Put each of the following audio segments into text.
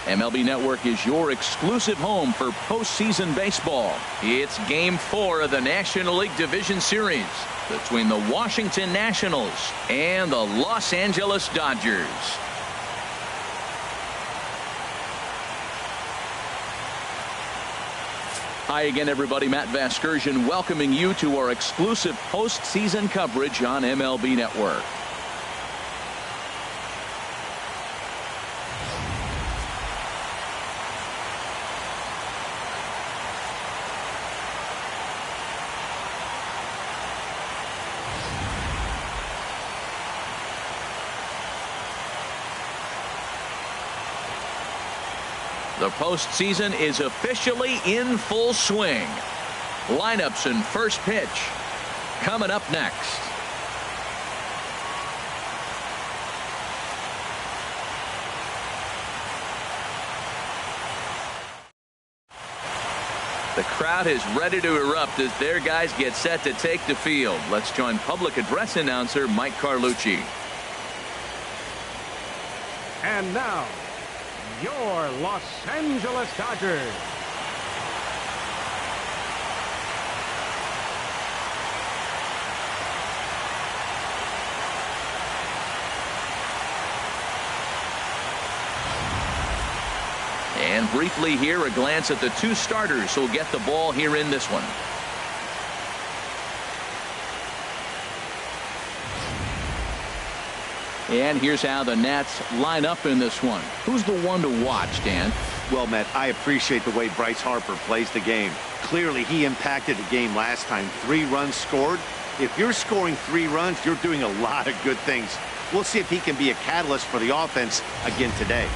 MLB Network is your exclusive home for postseason baseball. It's Game 4 of the National League Division Series between the Washington Nationals and the Los Angeles Dodgers. Hi again, everybody. Matt Vasgersian welcoming you to our exclusive postseason coverage on MLB Network. The postseason is officially in full swing. Lineups and first pitch coming up next. The crowd is ready to erupt as their guys get set to take the field. Let's join public address announcer Mike Carlucci. And now, your Los Angeles Dodgers. And briefly here, a glance at the two starters who'll get the ball here in this one. And here's how the Nats line up in this one. Who's the one to watch, Dan? Well, Matt, I appreciate the way Bryce Harper plays the game. Clearly, he impacted the game last time. 3 runs scored. If you're scoring 3 runs, you're doing a lot of good things. We'll see if he can be a catalyst for the offense again today.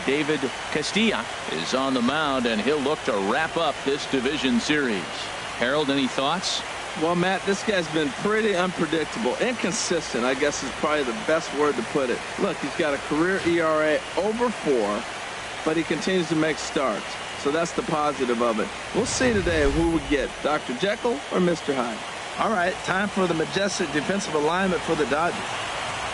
David Castilla is on the mound, and he'll look to wrap up this division series. Harold, any thoughts? Well, Matt, this guy's been pretty unpredictable. Inconsistent, I guess, is probably the best word to put it. Look, he's got a career ERA over 4, but he continues to make starts. So that's the positive of it. We'll see today who we get, Dr. Jekyll or Mr. Hyde. All right, time for the majestic defensive alignment for the Dodgers.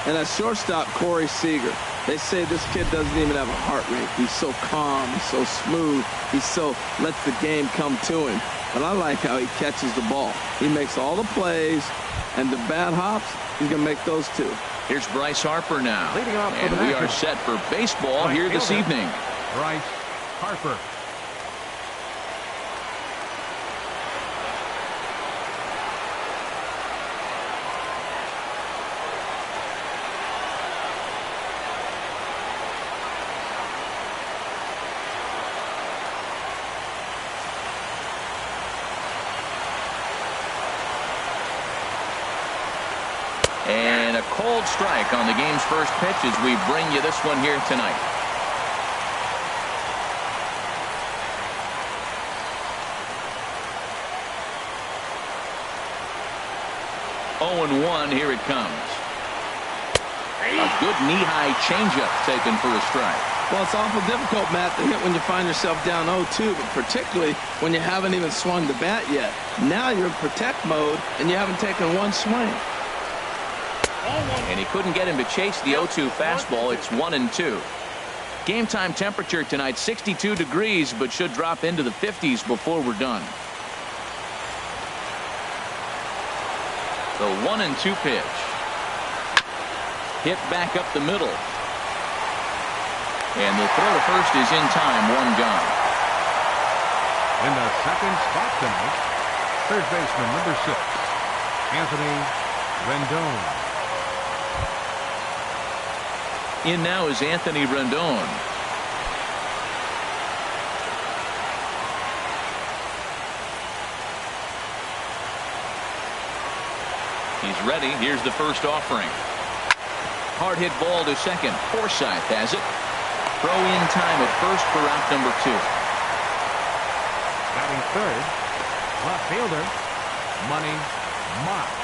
And at shortstop, Corey Seager. They say this kid doesn't even have a heart rate. He's so calm, he's so smooth, lets the game come to him. But I like how he catches the ball. He makes all the plays, and the bad hops, he's going to make those too. Here's Bryce Harper now. And we are set for baseball here this evening. Bryce Harper. And a cold strike on the game's first pitch as we bring you this one here tonight. Oh and 1, here it comes. A good knee-high changeup taken for a strike. Well, it's awful difficult, Matt, to hit when you find yourself down 0-2, but particularly when you haven't even swung the bat yet. Now you're in protect mode, and you haven't taken one swing. And he couldn't get him to chase the 0-2 fastball. It's 1-2. Game time temperature tonight 62 degrees, but should drop into the 50s before we're done. The 1-2 pitch. Hit back up the middle. And the throw to first is in time. 1 gone. In the second spot tonight, third baseman number 6, Anthony Rendon. In now is Anthony Rendon. He's ready. Here's the first offering. Hard hit ball to second. Forsythe has it. Throw in time at first for out number 2. Batting third, left fielder, Money Mott.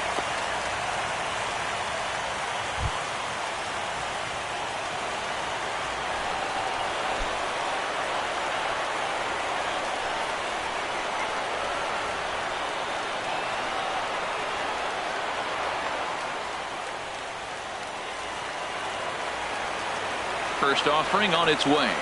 First offering on its way.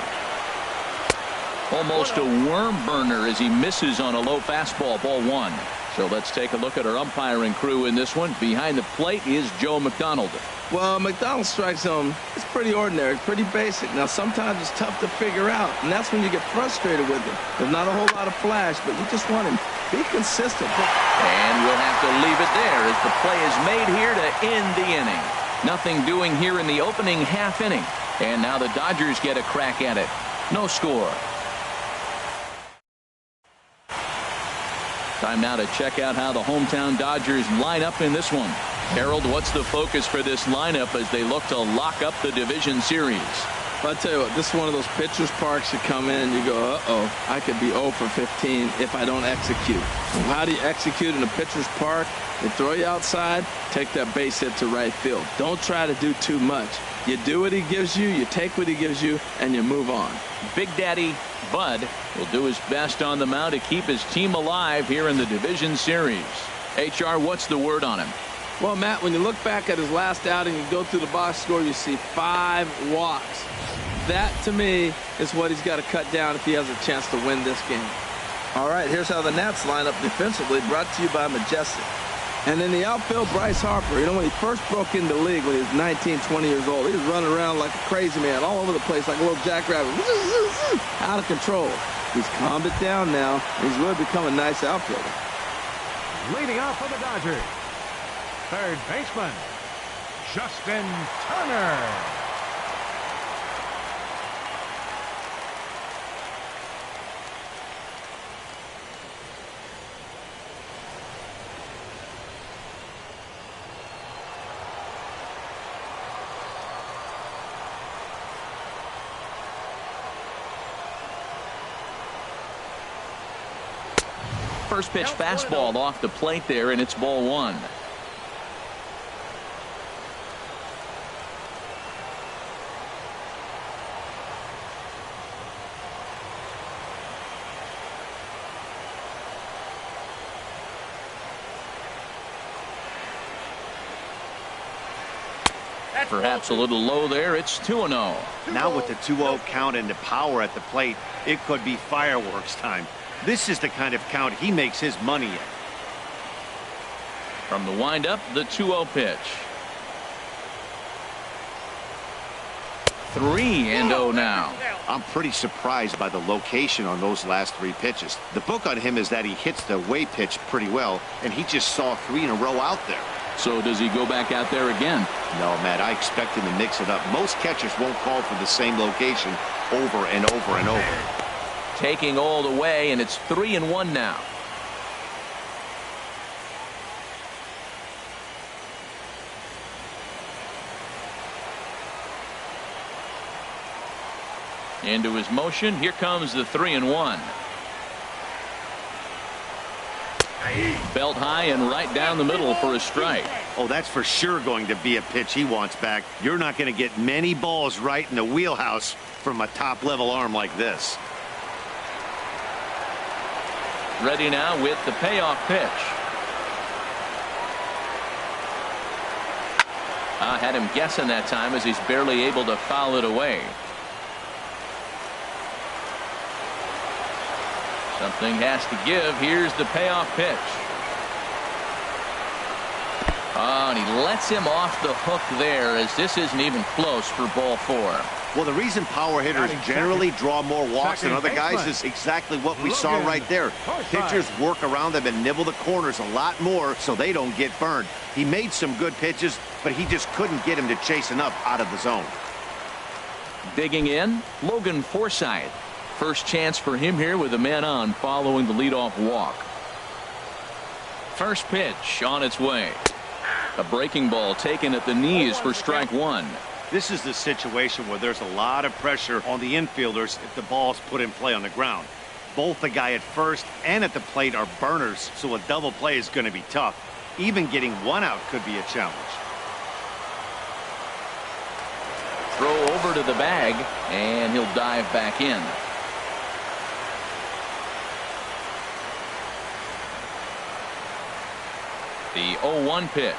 Almost a worm burner as he misses on a low fastball. Ball 1. So let's take a look at our umpiring crew in this one. Behind the plate is Joe McDonald. Well, McDonald's strike zone is pretty ordinary, pretty basic. Now, sometimes it's tough to figure out, and that's when you get frustrated with him. There's not a whole lot of flash, but you just want him to be consistent. And we'll have to leave it there as the play is made here to end the inning. Nothing doing here in the opening half inning. And now the Dodgers get a crack at it. No score. Time now to check out how the hometown Dodgers line up in this one. Harold, what's the focus for this lineup as they look to lock up the division series? Well, I tell you what, this is one of those pitchers' parks you come in and you go, uh-oh, I could be 0 for 15 if I don't execute. Well, how do you execute in a pitcher's park? They throw you outside, take that base hit to right field. Don't try to do too much. You do what he gives you, you take what he gives you, and you move on. Big Daddy Bud will do his best on the mound to keep his team alive here in the division series. HR, what's the word on him? Well, Matt, when you look back at his last outing, you go through the box score, you see 5 walks. That, to me, is what he's got to cut down if he has a chance to win this game. All right, here's how the Nats line up defensively, brought to you by Majestic. And in the outfield, Bryce Harper. You know, when he first broke into the league when he was 19, 20 years old, he was running around like a crazy man all over the place like a little jackrabbit. Out of control. He's calmed it down now. He's really become a nice outfielder. Leading off for the Dodgers, third baseman, Justin Turner. First pitch fastball off the plate there, and it's ball 1. Perhaps a little low there. It's 2-0. Now with the 2-0 count and the power at the plate, it could be fireworks time. This is the kind of count he makes his money in. From the windup, the 2-0 pitch. 3-0 now. I'm pretty surprised by the location on those last 3 pitches. The book on him is that he hits the away pitch pretty well, and he just saw 3 in a row out there. So does he go back out there again? No, Matt, I expect him to mix it up. Most catchers won't call for the same location over and over and over. Taking all the way, and it's 3-1 now. Into his motion. Here comes the 3-1. Belt high and right down the middle for a strike. Oh, that's for sure going to be a pitch he wants back. You're not going to get many balls right in the wheelhouse from a top-level arm like this. Ready now with the payoff pitch. I had him guessing that time as he's barely able to foul it away. Something has to give. Here's the payoff pitch. Oh, and he lets him off the hook there as this isn't even close for ball 4. Well, the reason power hitters generally draw more walks than other guys is exactly what we saw right there. Pitchers work around them and nibble the corners a lot more so they don't get burned. He made some good pitches, but he just couldn't get him to chase enough out of the zone. Digging in, Logan Forsythe. First chance for him here with a man on following the leadoff walk. First pitch on its way. A breaking ball taken at the knees for strike 1. This is the situation where there's a lot of pressure on the infielders if the ball's put in play on the ground. Both the guy at first and at the plate are burners, so a double play is going to be tough. Even getting one out could be a challenge. Throw over to the bag, and he'll dive back in. The 0-1 pitch.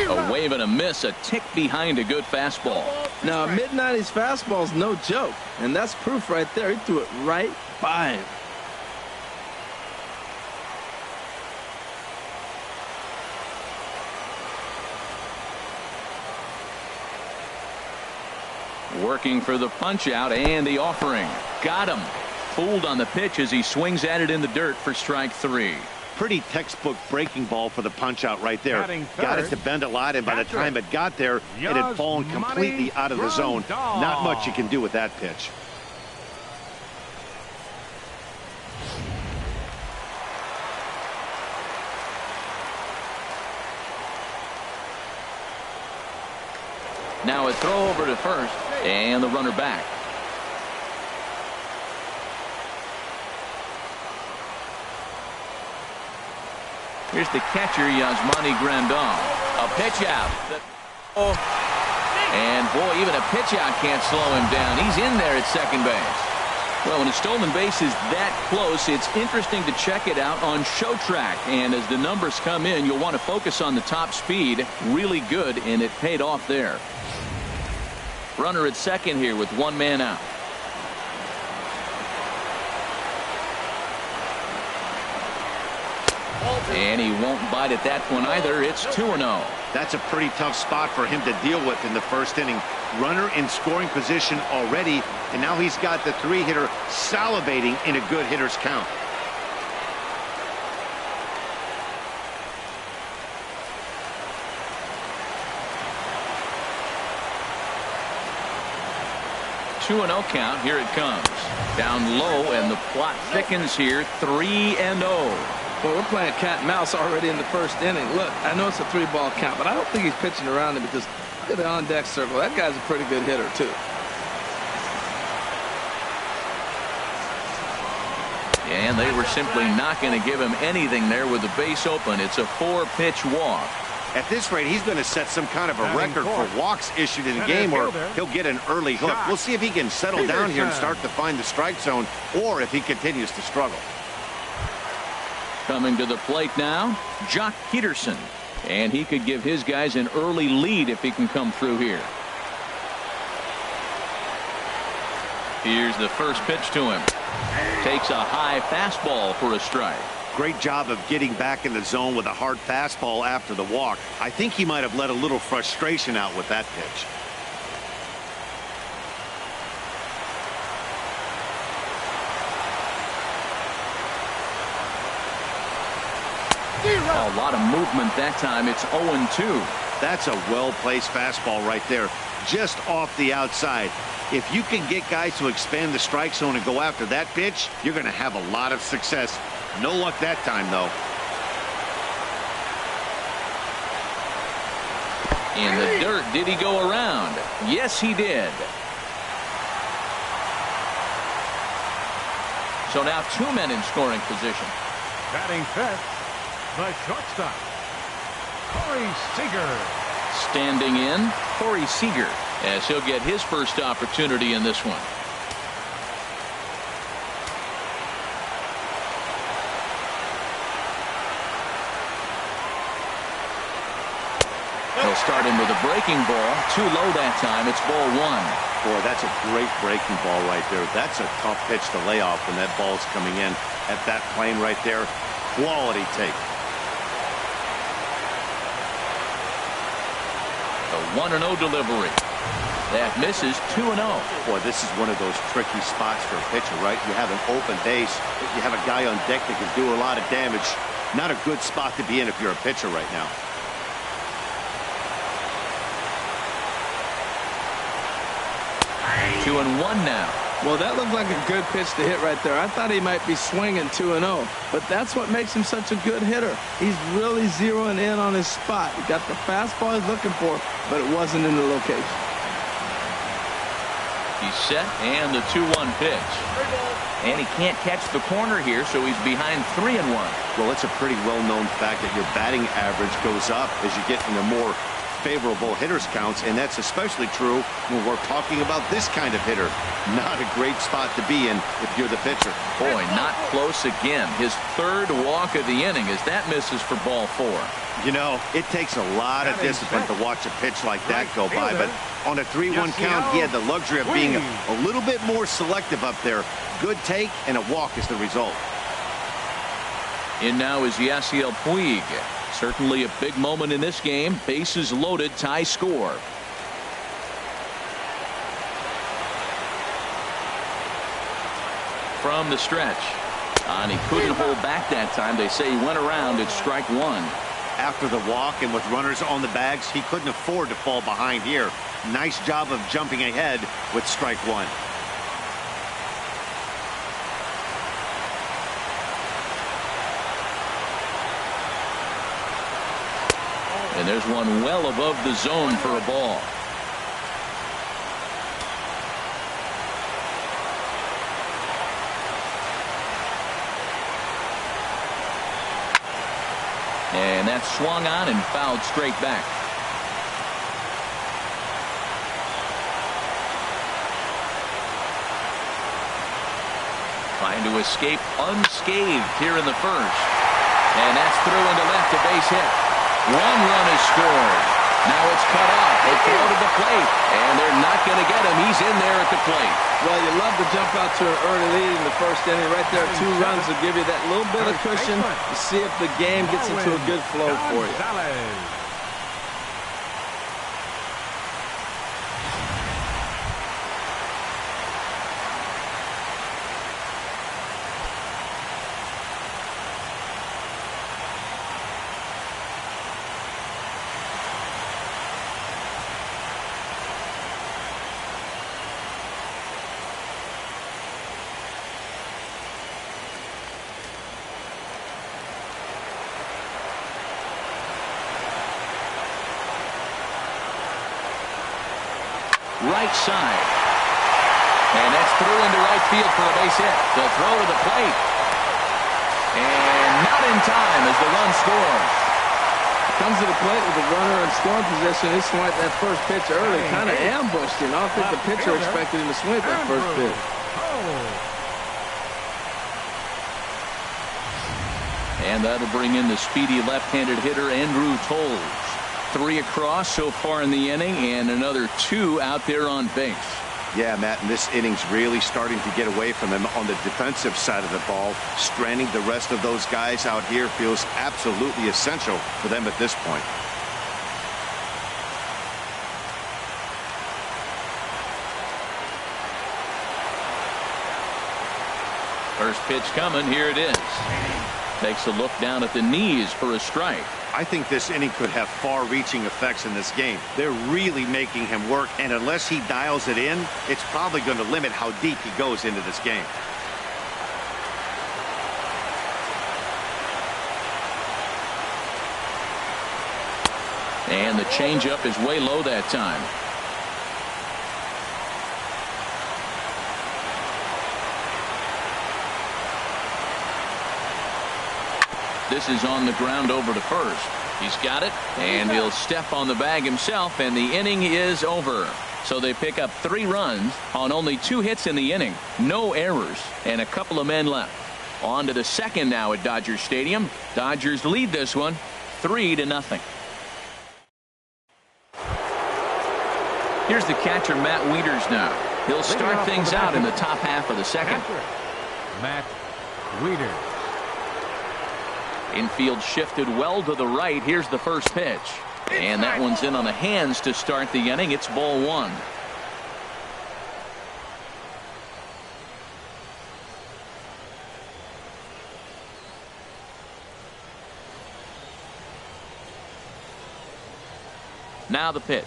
A wave and a miss, a tick behind a good fastball. Now, a mid-90s fastball is no joke, and that's proof right there. He threw it right by him. Working for the punch out and the offering. Got him. Fooled on the pitch as he swings at it in the dirt for strike 3. Pretty textbook breaking ball for the punch out right there. Got it to bend a lot, and by the time it got there, it had fallen completely out of the zone. Not much you can do with that pitch. Now a throw over to first, and the runner back. Here's the catcher, Yasmani Grandal. A pitch out. And boy, even a pitch out can't slow him down. He's in there at second base. Well, when a stolen base is that close, it's interesting to check it out on show track. And as the numbers come in, you'll want to focus on the top speed. Really good, and it paid off there. Runner at second here with one man out. And he won't bite at that one either. It's 2-0. That's a pretty tough spot for him to deal with in the first inning. Runner in scoring position already, and now he's got the 3-hitter salivating in a good hitter's count. Two 2-0 count. Here it comes. Down low, and the plot thickens here. 3-0. Well, we're playing cat and mouse already in the first inning. Look, I know it's a 3-ball count, but I don't think he's pitching around it because look at the on-deck circle. That guy's a pretty good hitter, too. And they were simply not going to give him anything there with the base open. It's a 4-pitch walk. At this rate, he's going to set some kind of a record for walks issued in a game, or he'll get an early hook. We'll see if he can settle down here and start to find the strike zone, or if he continues to struggle. Coming to the plate now, Jock Peterson. And he could give his guys an early lead if he can come through here. Here's the first pitch to him. Takes a high fastball for a strike. Great job of getting back in the zone with a hard fastball after the walk. I think he might have let a little frustration out with that pitch. A lot of movement that time. It's 0-2. That's a well-placed fastball right there, just off the outside. If you can get guys to expand the strike zone and go after that pitch, you're going to have a lot of success. No luck that time, though. In the dirt, did he go around? Yes, he did. So now 2 men in scoring position. Batting fifth, the shortstop, Corey Seager. Standing in, Corey Seager, as he'll get his first opportunity in this one. He'll start in with a breaking ball. Too low that time. It's ball 1. Boy, that's a great breaking ball right there. That's a tough pitch to lay off when that ball's coming in at that plane right there. Quality take. The 1-0 delivery. That misses. 2-0. Boy, this is one of those tricky spots for a pitcher, right? You have an open base. You have a guy on deck that can do a lot of damage. Not a good spot to be in if you're a pitcher right now. Two and 1 now. Well, that looked like a good pitch to hit right there. I thought he might be swinging 2-0, but that's what makes him such a good hitter. He's really zeroing in on his spot. He got the fastball he's looking for, but it wasn't in the location. He's set, and the 2-1 pitch. And he can't catch the corner here, so he's behind 3-1. Well, it's a pretty well-known fact that your batting average goes up as you get into more favorable hitters counts, and that's especially true when we're talking about this kind of hitter. Not a great spot to be in if you're the pitcher. Boy, not close again. His third walk of the inning as that misses for ball 4. You know, it takes a lot of discipline to watch a pitch like that go by, but on a 3-1 count, he had the luxury of being a little bit more selective up there. Good take, and a walk is the result. In now is Yasiel Puig. Certainly a big moment in this game. Bases loaded, tie score. From the stretch. And he couldn't hold back that time. They say he went around at strike 1. After the walk and with runners on the bags, he couldn't afford to fall behind here. Nice job of jumping ahead with strike 1. And there's one well above the zone for a ball. And that's swung on and fouled straight back. Trying to escape unscathed here in the first. And that's through into left, a base hit. 1 run is scored. Now it's cut off. They throw to the plate, and they're not going to get him. He's in there at the plate. Well, you love to jump out to an early lead in the first inning. Right there, 2 runs will give you that little bit of cushion to see if the game gets into a good flow for you. Right side. And that's through into right field for a base hit. They'll throw to the plate. And not in time as the run scores. Comes to the plate with the runner in scoring position. He swiped that first pitch early. Kind of ambushed him. I don't think the pitcher expected him to swing that first pitch. And that'll bring in the speedy left-handed hitter Andrew Toles. 3 across so far in the inning, and another 2 out there on base. Yeah, Matt, and this inning's really starting to get away from him on the defensive side of the ball. Stranding the rest of those guys out here feels absolutely essential for them at this point. First pitch coming. Here it is. Takes a look down at the knees for a strike. I think this inning could have far-reaching effects in this game. They're really making him work, and unless he dials it in, it's probably going to limit how deep he goes into this game. And the changeup is way low that time. This is on the ground over to first. He's got it, and he'll step on the bag himself, and the inning is over. So they pick up 3 runs on only 2 hits in the inning. No errors, and a couple of men left. On to the second now at Dodger Stadium. Dodgers lead this one 3-0. Here's the catcher, Matt Wieters now. He'll start things out in the top half of the second. Matt Wieters. Infield shifted well to the right. Here's the first pitch. And that one's in on the hands to start the inning. It's ball 1. Now the pitch.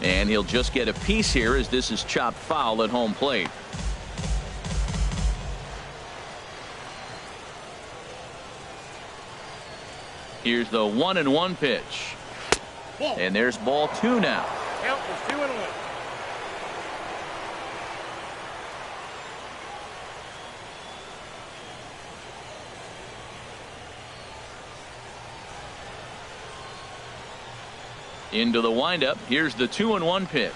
And he'll just get a piece here as this is chopped foul at home plate. Here's the 1-1 pitch. And there's ball 2 now. Count is 2-1. Into the windup. Here's the 2-1 pitch.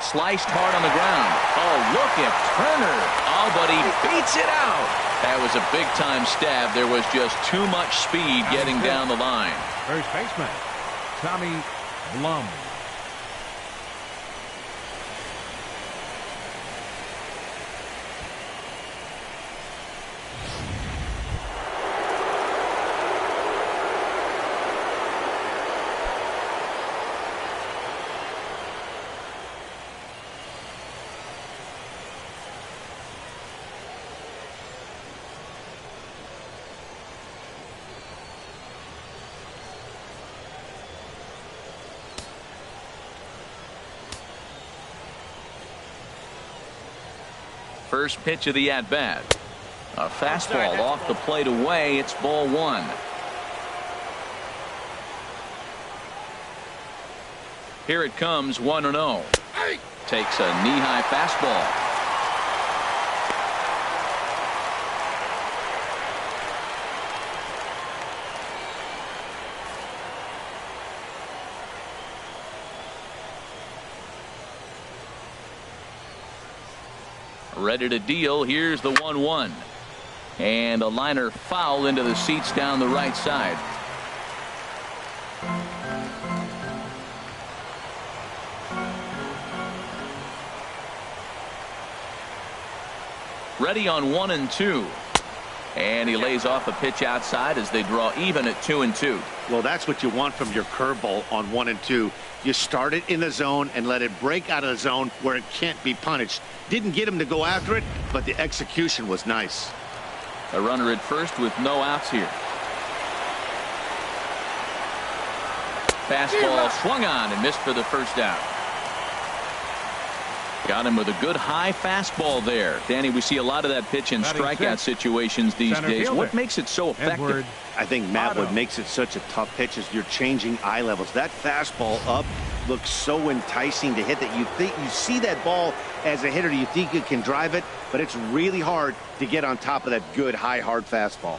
Sliced hard on the ground. Oh, look at Turner. Oh, but he beats it out. That was a big-time stab. There was just too much speed getting down the line. First baseman, Tommy Blum. First pitch of the at-bat. A fastball off the plate away. It's ball one. Here it comes, 1-0. Takes a knee-high fastball. Ready to deal. Here's the 1-1. And a liner foul into the seats down the right side. Ready on 1-2. And he lays off a pitch outside as they draw even at 2-2. Well, that's what you want from your curveball on 1-2. You start it in the zone and let it break out of the zone where it can't be punished. Didn't get him to go after it, but the execution was nice. A runner at first with no outs here. Fastball swung on and missed for the first out. Got him with a good high fastball there. Danny, we see a lot of that pitch in strikeout situations these days. What makes it so effective? I think, Matt, what makes it such a tough pitch is you're changing eye levels. That fastball up looks so enticing to hit that you see that ball as a hitter, you think you can drive it, but it's really hard to get on top of that good high hard fastball.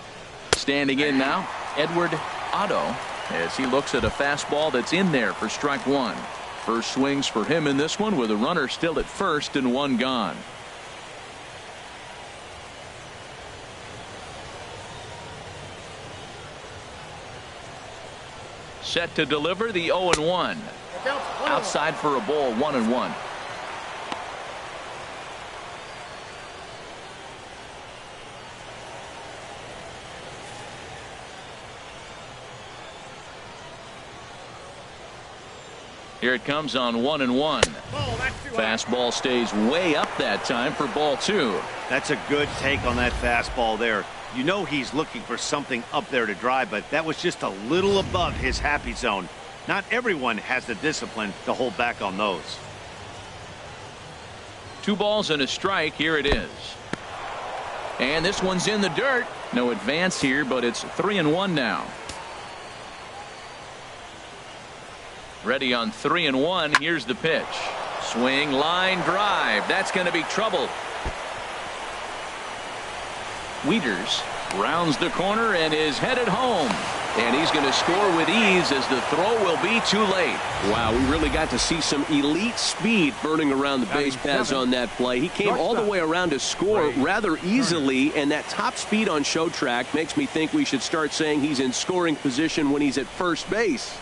Standing in now, Edward Otto, as he looks at a fastball that's in there for strike one. First swings for him in this one with a runner still at first and one gone. Set to deliver the 0-1. Outside for a ball, 1-1. Here it comes on 1-1. Fastball stays way up that time for ball two. That's a good take on that fastball there. You know he's looking for something up there to drive, but that was just a little above his happy zone. Not everyone has the discipline to hold back on those. 2 balls and a strike. Here it is. And this one's in the dirt. No advance here, but it's 3-1 now. Ready on 3-1. Here's the pitch. Swing, line, drive. That's going to be trouble. Wieters rounds the corner and is headed home. And he's going to score with ease as the throw will be too late. Wow, we really got to see some elite speed burning around the base paths on that play. He came all the way around to score rather easily, and that top speed on show track makes me think we should start saying he's in scoring position when he's at first base.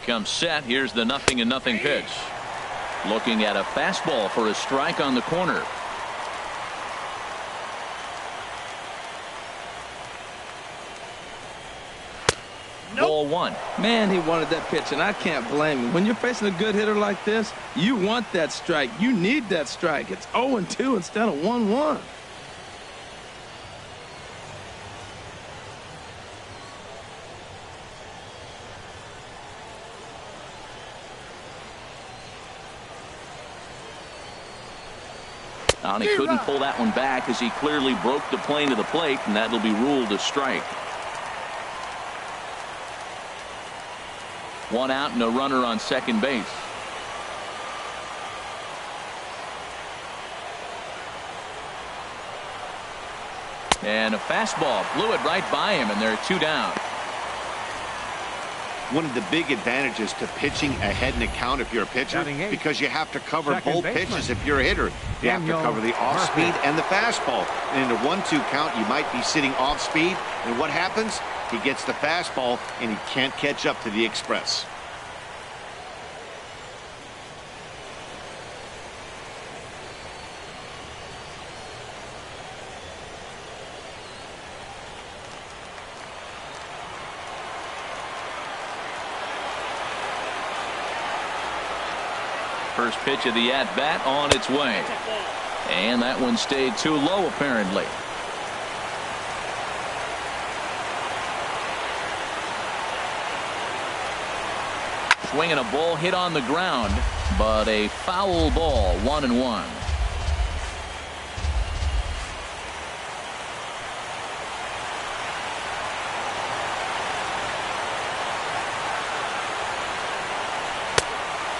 Comes set. Here's the 0-0 pitch. Looking at a fastball for a strike on the corner. Ball 0-1. Man, he wanted that pitch, and I can't blame him. When you're facing a good hitter like this, you want that strike. You need that strike. It's 0-2 instead of 1-1. And he couldn't pull that one back as he clearly broke the plane to the plate, and that'll be ruled a strike. One out and a runner on second base. And a fastball blew it right by him, and there are 2 down. One of the big advantages to pitching ahead in the count if you're a pitcher, because you have to cover both pitches if you're a hitter. You have to cover the off-speed and the fastball. And in a 1-2 count, you might be sitting off-speed, and what happens? He gets the fastball, and he can't catch up to the express. First pitch of the at-bat on its way. And that one stayed too low, apparently. Swinging a ball hit on the ground, but a foul ball, 1-1.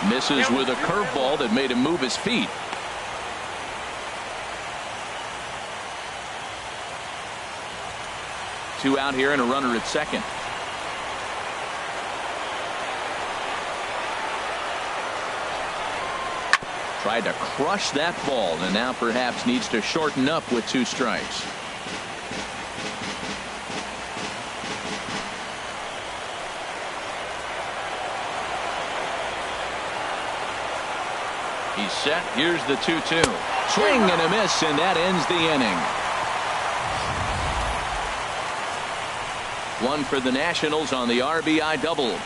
Misses with a curveball that made him move his feet. Two out here and a runner at second. Tried to crush that ball, and now perhaps needs to shorten up with 2 strikes. He's set. Here's the 2-2. Swing and a miss, and that ends the inning. One for the Nationals on the RBI double.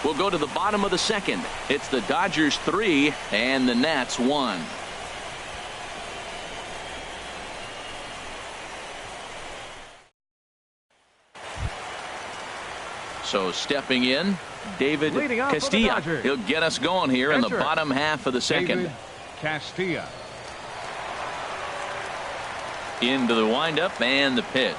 We'll go to the bottom of the second. It's the Dodgers 3 and the Nats 1. So stepping in, David Castilla. He'll get us going here in the bottom half of the second. David Castilla. Into the windup and the pitch.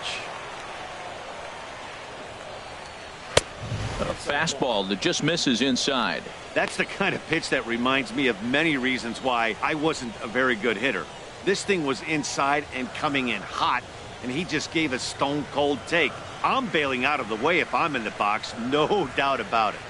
A fastball that just misses inside. That's the kind of pitch that reminds me of many reasons why I wasn't a very good hitter. This thing was inside and coming in hot, and he just gave a stone-cold take. I'm bailing out of the way if I'm in the box, no doubt about it.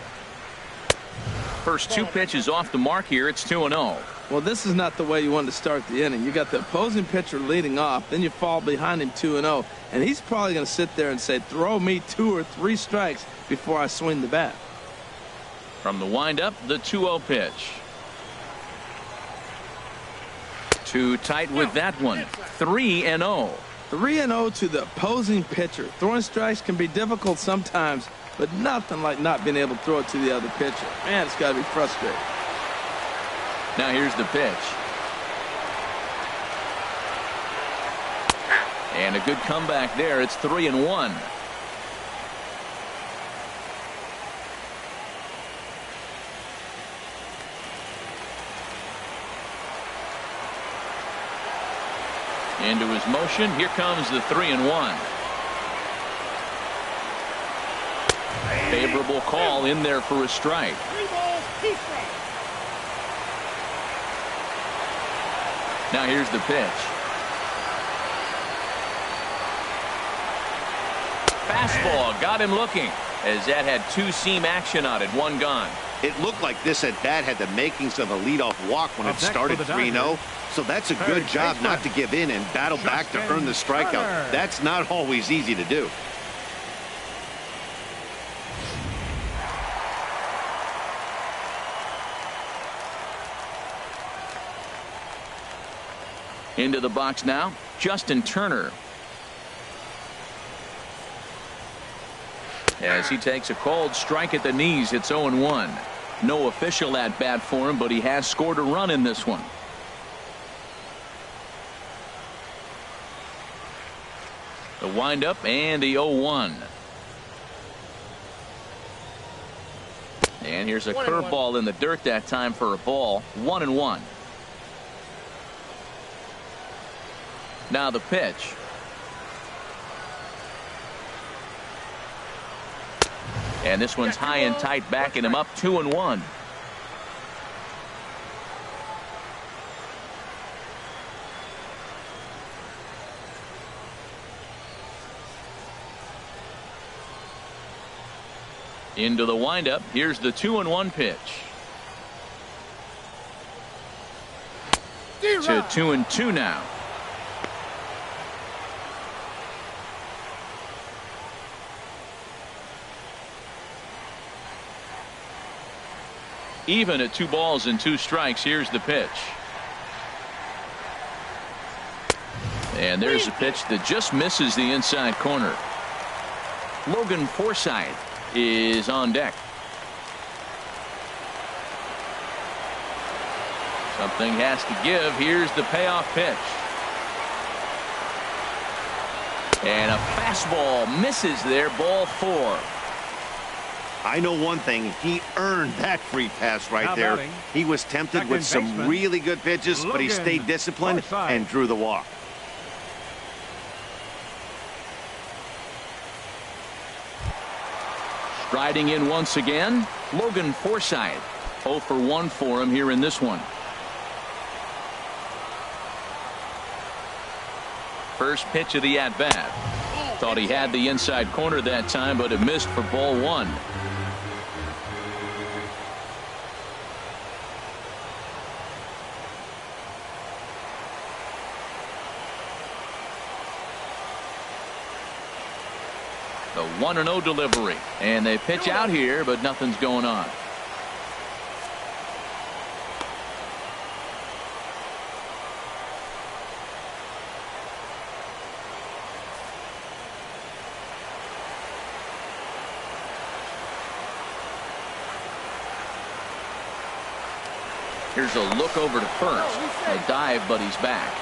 First 2 pitches off the mark here. It's 2-0. Well, this is not the way you want to start the inning. You got the opposing pitcher leading off, then you fall behind him 2-0, and he's probably going to sit there and say, throw me 2 or 3 strikes before I swing the bat. From the windup, the 2-0 pitch. Too tight with that one. 3-0. 3-0 to the opposing pitcher. Throwing strikes can be difficult sometimes, but nothing like not being able to throw it to the other pitcher. Man, it's got to be frustrating. Now here's the pitch. And a good comeback there. It's 3-1. Into his motion. Here comes the 3-1. Favorable call in there for a strike. 3 balls, 2 strikes. Now here's the pitch. Fastball got him looking, as that had 2-seam action on it. 1 gone. It looked like this at bat had the makings of a leadoff walk when it started 3-0. So that's a good job not to give in and battle back to earn the strikeout. That's not always easy to do. Into the box now, Justin Turner. as he takes a cold strike at the knees. It's 0-1. No official at bat for him, but he has scored a run in this one. The windup and the 0-1. And here's a curveball in the dirt that time for a ball. 1-1. Now the pitch. And this one's high and tight, backing him up. 2-1. Into the windup. Here's the 2-1 pitch. To 2-2 now. Even at 2 balls and 2 strikes. Here's the pitch. And there's a pitch that just misses the inside corner. Logan Forsythe is on deck. Something has to give. Here's the payoff pitch. And a fastball misses there. Ball 4. I know one thing. He earned that free pass right there. He was tempted with some really good pitches, but he stayed disciplined and drew the walk. Striding in once again, Logan Forsythe. 0 for 1 for him here in this one. First pitch of the at-bat. Thought he had the inside corner that time, but it missed for ball 1. The 1-0 delivery, and they pitch out here, but nothing's going on. Here's a look over to first. A dive, but he's back.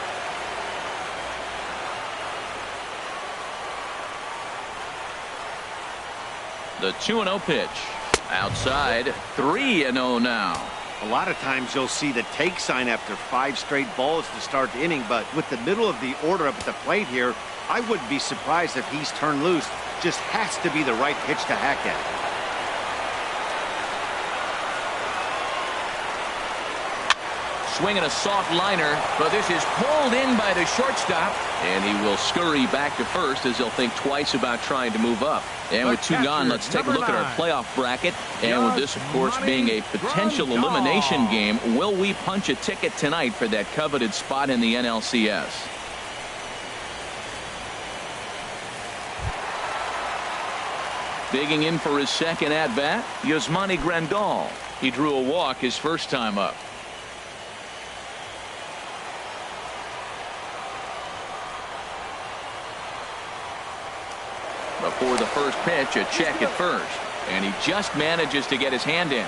The 2-0 pitch. Outside. 3-0 now. A lot of times you'll see the take sign after 5 straight balls to start the inning, but with the middle of the order up at the plate here, I wouldn't be surprised if he's turned loose. Just has to be the right pitch to hack at. Swinging a soft liner, but this is pulled in by the shortstop, and he will scurry back to first as he'll think twice about trying to move up. And with 2 gone, let's take a look at our playoff bracket. And with this, of course, being a potential elimination game, will we punch a ticket tonight for that coveted spot in the NLCS? Digging in for his second at-bat, Yasmani Grandal. He drew a walk his first time up. Before the first pitch, a check at first, and he just manages to get his hand in.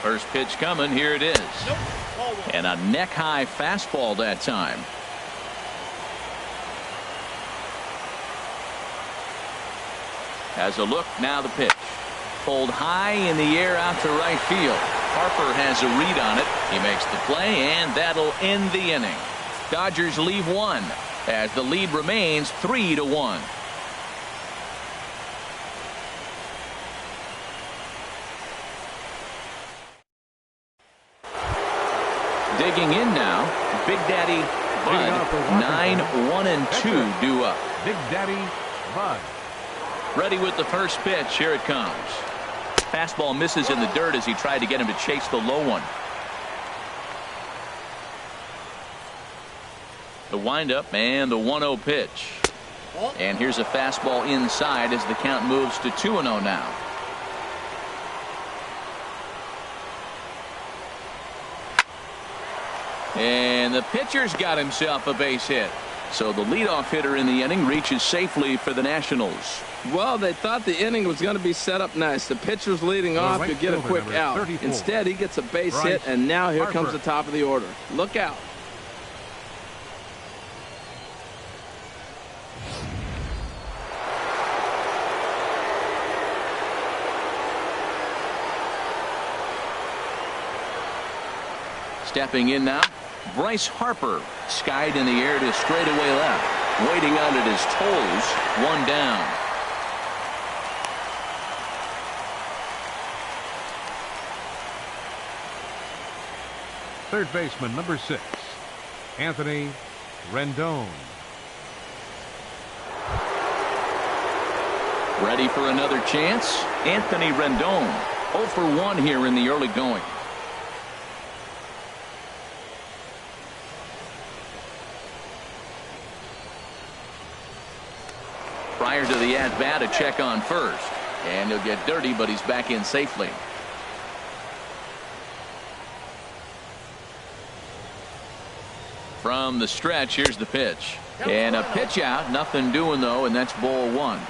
First pitch coming. Here it is. And a neck-high fastball that time. Has a look. Now the pitch. Pulled high in the air out to right field. Harper has a read on it. He makes the play, and that'll end the inning. Dodgers leave 1 as the lead remains 3-1. Digging in now, Big Daddy Bud. 9-1-2 due up. Big Daddy Bud. Ready with the first pitch. Here it comes. Fastball misses in the dirt as he tried to get him to chase the low one. The windup and the 1-0 pitch. And here's a fastball inside as the count moves to 2-0 now. And the pitcher's got himself a base hit. So the leadoff hitter in the inning reaches safely for the Nationals. Well, they thought the inning was going to be set up nice. The pitcher's leading off to get a quick out. 34. Instead, he gets a base Bryce hit, and now here Harper. comes the top of the order. Look out. Stepping in now, Bryce Harper, skied in the air to straightaway left, waiting on at his toes, one down. Third baseman, number 6, Anthony Rendon. Ready for another chance? Anthony Rendon, 0 for 1 here in the early going. Prior to the at-bat, a check on first. And he'll get dirty, but he's back in safely. From the stretch, here's the pitch. And a pitch out, nothing doing though, and that's ball 1.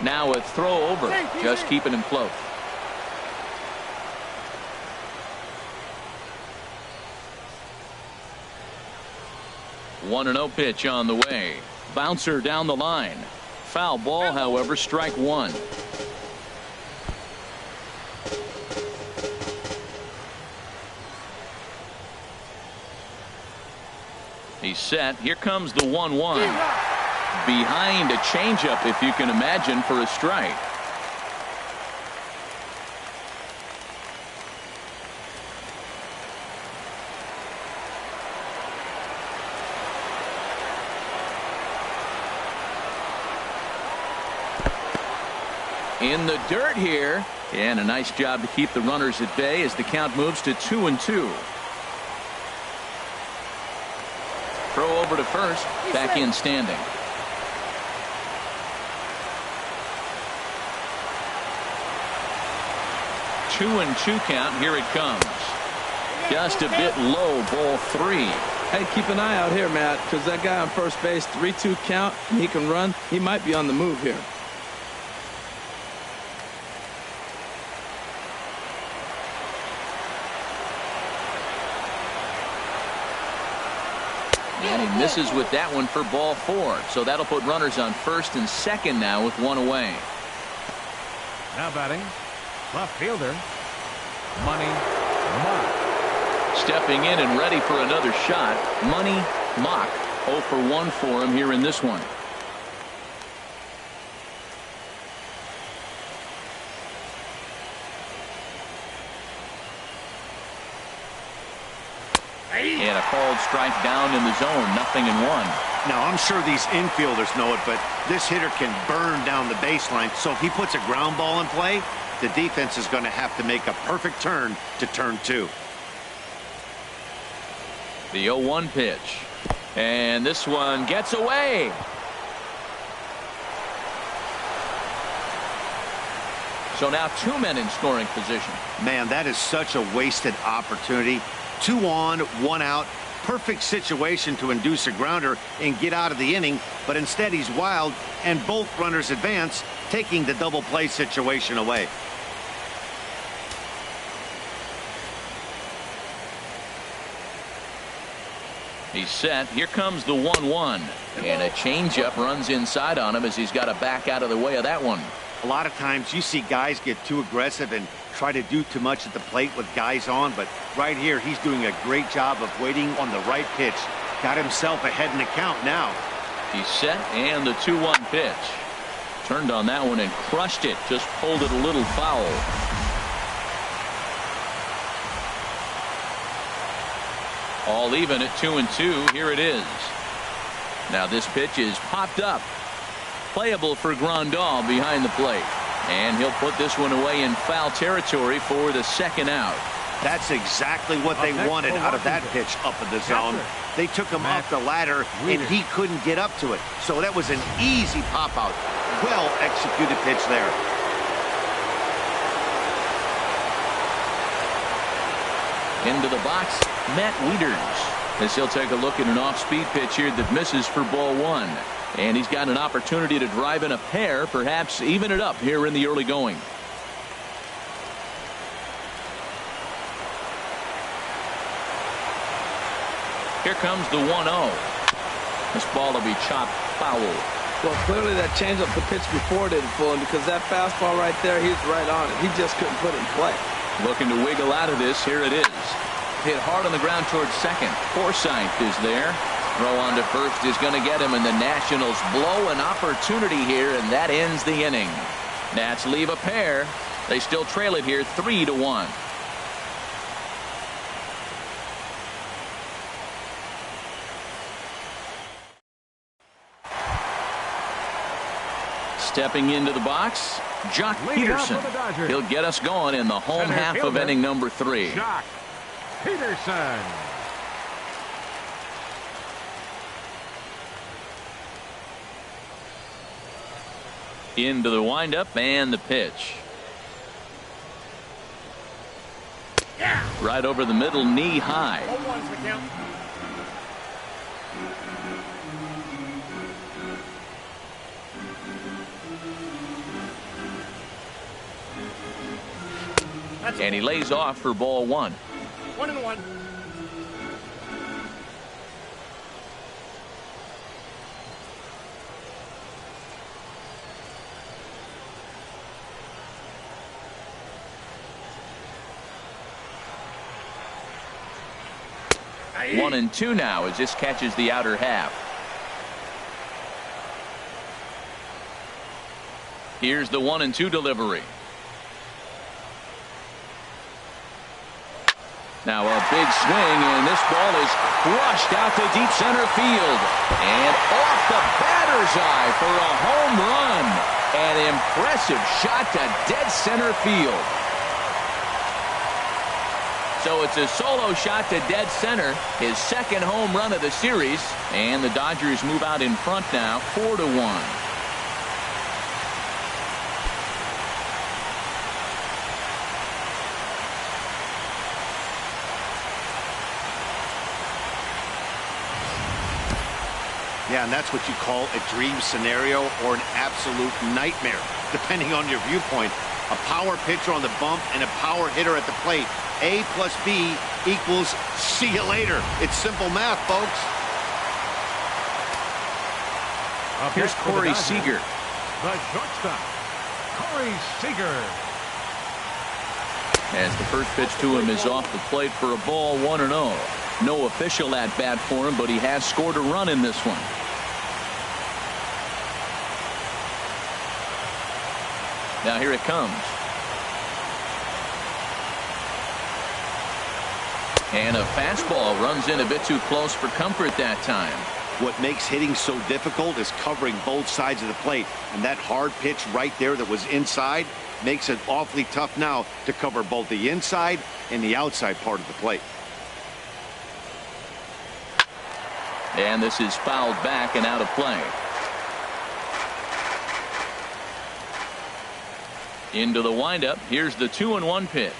Now a throw over, just keeping him close. One and 0 pitch on the way. Bouncer down the line. Foul ball, however, strike 1. He's set. Here comes the 1-1. Behind a changeup, if you can imagine, for a strike. In the dirt here, and a nice job to keep the runners at bay as the count moves to 2-2. Throw over to first, back in standing. 2-2 count. Here it comes. Just a bit low, ball 3. Hey, keep an eye out here, Matt, because that guy on first base, 3-2 count, and he can run. He might be on the move here. And he misses with that one for ball 4. So that'll put runners on first and second now with 1 away. Now batting, left fielder, Money Mock. Stepping in and ready for another shot, Money Mock. 0 for 1 for him here in this one. And a called strike down in the zone, 0-1. Now, I'm sure these infielders know it, but this hitter can burn down the baseline. So if he puts a ground ball in play, the defense is going to have to make a perfect turn to turn 2. The 0-1 pitch. And this one gets away. So now 2 men in scoring position. Man, that is such a wasted opportunity. 2 on, 1 out. Perfect situation to induce a grounder and get out of the inning, but instead he's wild and both runners advance, taking the double play situation away. He's set. Here comes the 1-1. And a changeup runs inside on him as he's got to back out of the way of that one. A lot of times you see guys get too aggressive and try to do too much at the plate with guys on, but right here he's doing a great job of waiting on the right pitch. Got himself ahead in the count now. He's set, and the 2-1 pitch. Turned on that one and crushed it. Just pulled it a little foul. All even at 2-2. Here it is. Now this pitch is popped up. Playable for Grandal behind the plate. And he'll put this one away in foul territory for the second out. That's exactly what they wanted out of that pitch up in the zone. They took him up the ladder, and he couldn't get up to it. So that was an easy pop-out. Well-executed pitch there. Into the box, Matt Wieters, as he'll take a look at an off-speed pitch here that misses for ball one. And he's got an opportunity to drive in a pair, perhaps even it up here in the early going. Here comes the 1-0. This ball will be chopped foul. Well, clearly that changeup the pitch before didn't fool him, because that fastball right there, he's right on it. He just couldn't put it in play. Looking to wiggle out of this. Here it is. Hit hard on the ground towards second. Forsythe is there. Throw on to first is going to get him, and the Nationals blow an opportunity here, and that ends the inning. Nats leave a pair. They still trail it here 3-1. Stepping into the box, Jock Peterson. He'll get us going in the home half of inning number 3. Jock Peterson. Into the windup and the pitch. Right over the middle, knee high. And he lays off for ball one. 1-1. One and two now as this catches the outer half. Here's the 1-2 delivery. Now a big swing, and this ball is crushed out to deep center field. And off the batter's eye for a home run. An impressive shot to dead center field. So it's a solo shot to dead center, his second home run of the series, and the Dodgers move out in front now 4-1. Yeah, and that's what you call a dream scenario or an absolute nightmare, depending on your viewpoint. A power pitcher on the bump and a power hitter at the plate. A plus B equals see you later. It's simple math, folks. Here's Corey Seager. The shortstop, Corey Seager. As the first pitch to him is off the plate for a ball, 1-0. No official at bat for him, but he has scored a run in this one. Now here it comes. And a fastball runs in a bit too close for comfort that time. What makes hitting so difficult is covering both sides of the plate. And that hard pitch right there that was inside makes it awfully tough now to cover both the inside and the outside part of the plate. And this is fouled back and out of play. Into the windup. Here's the 2-1 pitch.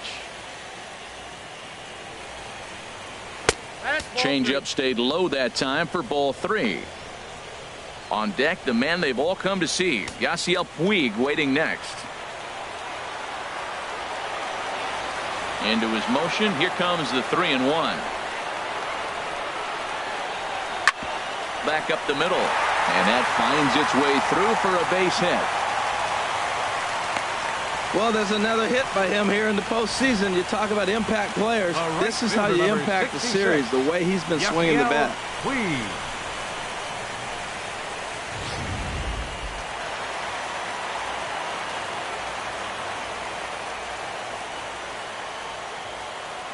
Changeup stayed low that time for ball 3. On deck, the man they've all come to see, Yasiel Puig, waiting next. Into his motion. Here comes the 3-1. Back up the middle, and that finds its way through for a base hit. Well, there's another hit by him here in the postseason. You talk about impact players. This is how you impact the series, the way he's been swinging the bat.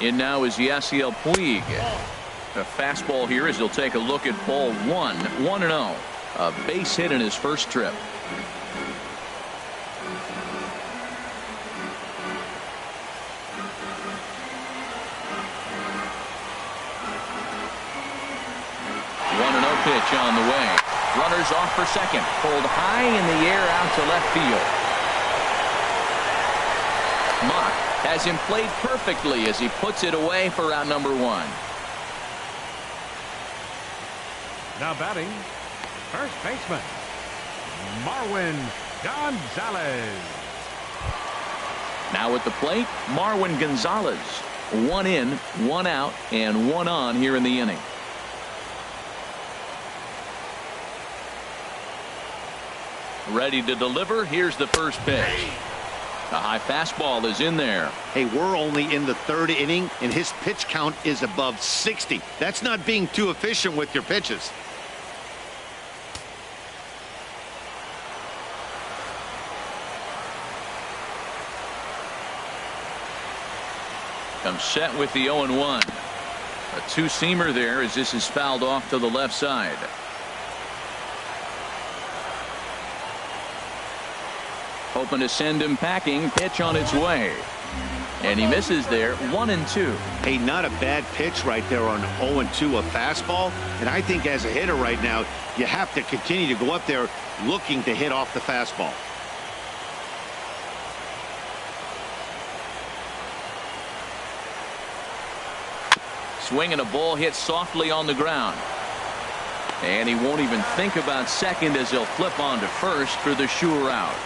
In now is Yasiel Puig. A fastball here as he'll take a look at ball 1. 1-0. A base hit in his first trip. pitch on the way. Runners off for second. Pulled high in the air out to left field. Mock has him played perfectly as he puts it away for out number 1. Now batting, first baseman, Marwin Gonzalez. Now at the plate, Marwin Gonzalez. 1 in, 1 out, and 1 on here in the inning. Ready to deliver. Here's the first pitch. The high fastball is in there. Hey, we're only in the 3rd inning, and his pitch count is above 60. That's not being too efficient with your pitches. Comes set with the 0-1. A 2-seamer there as this is fouled off to the left side. Hoping to send him packing. Pitch on its way. And he misses there. 1-2. Hey, not a bad pitch right there on 0-2, a fastball. And I think as a hitter right now, you have to continue to go up there looking to hit off the fastball. Swinging a ball hit softly on the ground. And he won't even think about second as he'll flip on to first for the sure out.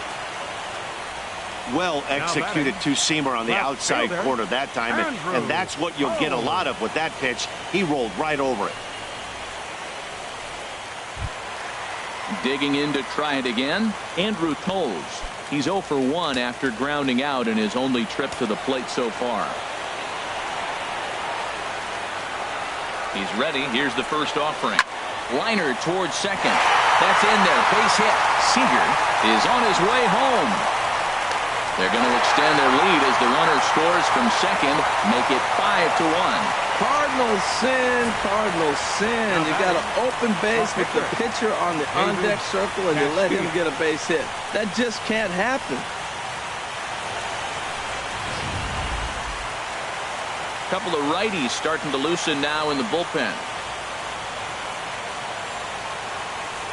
Well executed 2-seamer on the outside corner that time, and that's what you'll get a lot of with that pitch. He rolled right over it. Digging in to try it again, Andrew Toles. He's 0 for 1 after grounding out in his only trip to the plate so far. He's ready. Here's the first offering. Liner towards second. That's in there. Base hit. Seager is on his way home. They're going to extend their lead as the runner scores from second, make it 5-1. Cardinals sin, Cardinals sin. You got an open base with the pitcher on the on-deck circle, and you let him get a base hit. That just can't happen. Couple of righties starting to loosen now in the bullpen.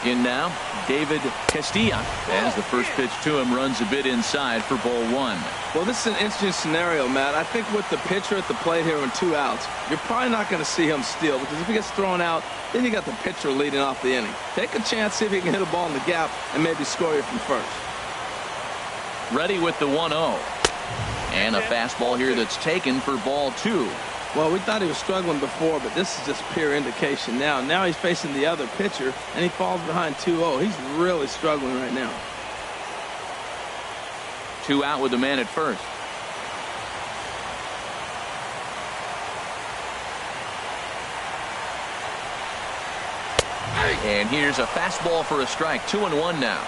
In now, David Castilla, as the first pitch to him runs a bit inside for ball 1. Well, this is an interesting scenario, Matt. I think with the pitcher at the plate here and 2 outs, you're probably not going to see him steal, because if he gets thrown out, then you got the pitcher leading off the inning. Take a chance, see if he can hit a ball in the gap and maybe score you from first. Ready with the 1-0. And a fastball here that's taken for ball 2. Well, we thought he was struggling before, but this is just pure indication now. Now he's facing the other pitcher, and he falls behind 2-0. He's really struggling right now. 2 out with the man at first. And here's a fastball for a strike. 2-1 now.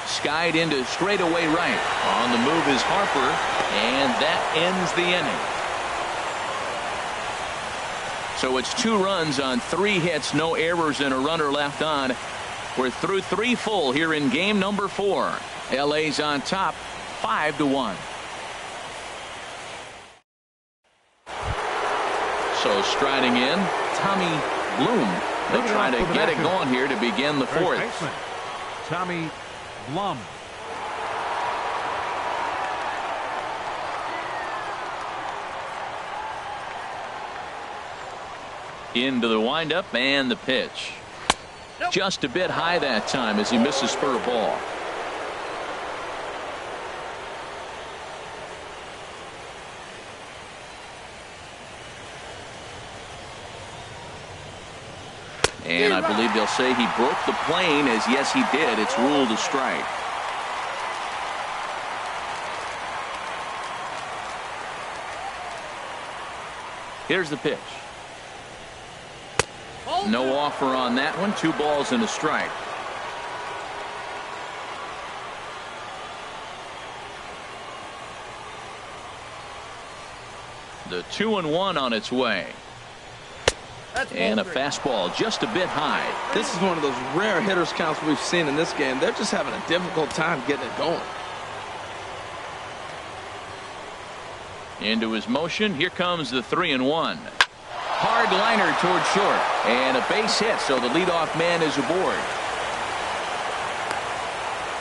Skied into straightaway right. On the move is Harper, and that ends the inning. So it's 2 runs on 3 hits, no errors, and a runner left on. We're through 3 full here in game number 4. LA's on top, 5-1. So striding in, Tommy Bloom. They'll try to get it going here to begin the 4th. Tommy Blum. Into the windup and the pitch. Just a bit high that time as he misses for a ball. And I believe they'll say he broke the plane, as yes he did. It's ruled a strike. Here's the pitch. No offer on that one. 2 balls and a strike. The 2-1 on its way. And a fastball just a bit high. This is one of those rare hitters counts we've seen in this game. They're just having a difficult time getting it going. Into his motion. Here comes the 3-1. Hard liner toward short. And a base hit, so the leadoff man is aboard.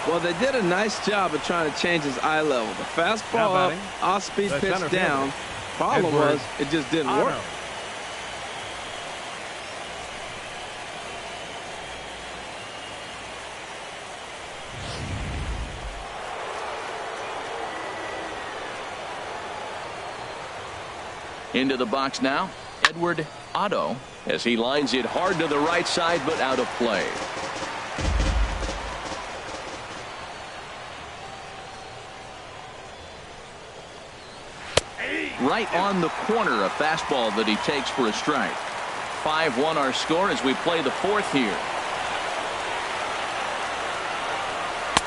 Well, they did a nice job of trying to change his eye level. The fastball up, off-speed pitch down. Problem was, it just didn't work. Into the box now, Edward Otto, as he lines it hard to the right side, but out of play. Right on the corner, a fastball that he takes for a strike. 5-1 our score as we play the fourth here.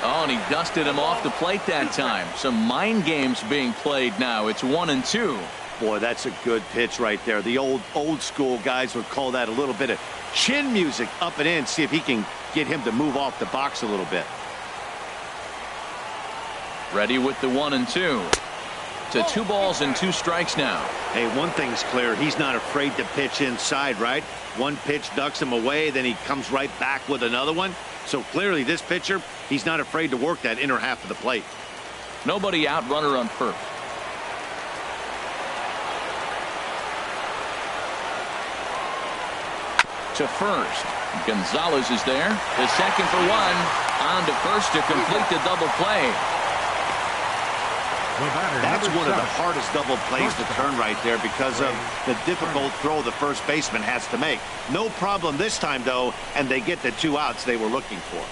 Oh, and he dusted him off the plate that time. Some mind games being played now. It's 1-2. Boy, that's a good pitch right there. The old school guys would call that a little bit of chin music up and in. See if he can get him to move off the box a little bit. Ready with the 1-2. To 2 balls and 2 strikes now. Hey, one thing's clear. He's not afraid to pitch inside, right? One pitch ducks him away, then he comes right back with another one. So clearly this pitcher, he's not afraid to work that inner half of the plate. Nobody out, runner on first. To first. Gonzalez is there. The second for 1. On to first to complete the double play. That's one of the hardest double plays to turn right there because of the difficult throw the first baseman has to make. No problem this time, though, and they get the 2 outs they were looking for.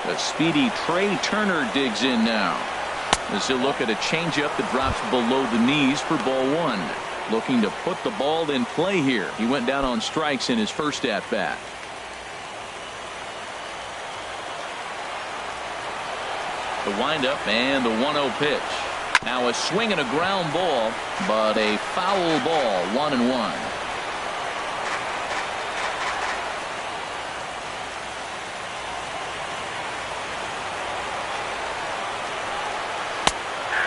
The speedy Trey Turner digs in now. As he'll look at a changeup that drops below the knees for ball 1. Looking to put the ball in play here. He went down on strikes in his first at-bat. The windup and the 1-0 pitch. Now a swing and a ground ball, but a foul ball, 1-1.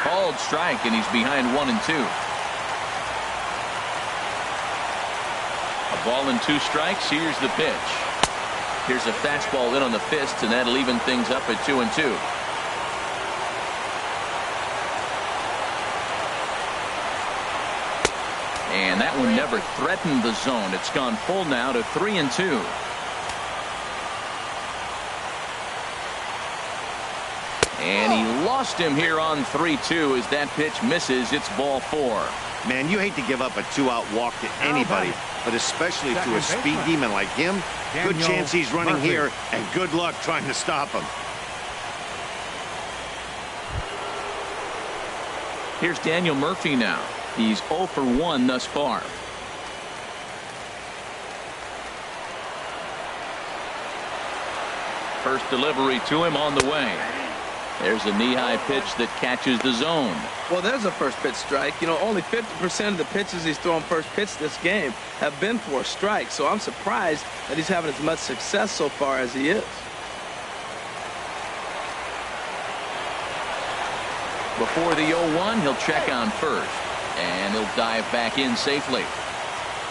Called strike, and he's behind 1-2. A ball and 2 strikes. Here's the pitch. Here's a fastball in on the fist, and that'll even things up at 2-2. And that one never threatened the zone. It's gone full now to 3-2. And he lost him here on 3-2 as that pitch misses. It's ball 4. Man, you hate to give up a 2-out walk to anybody, but especially to a speed demon like him. Good chance he's running here, and good luck trying to stop him. Here's Daniel Murphy now. He's 0 for 1 thus far. First delivery to him on the way. There's a knee-high pitch that catches the zone. Well, there's a first pitch strike. You know, only 50% of the pitches he's thrown first pitch this game have been for a strike. So I'm surprised that he's having as much success so far as he is. Before the 0-1, he'll check on first. And he'll dive back in safely.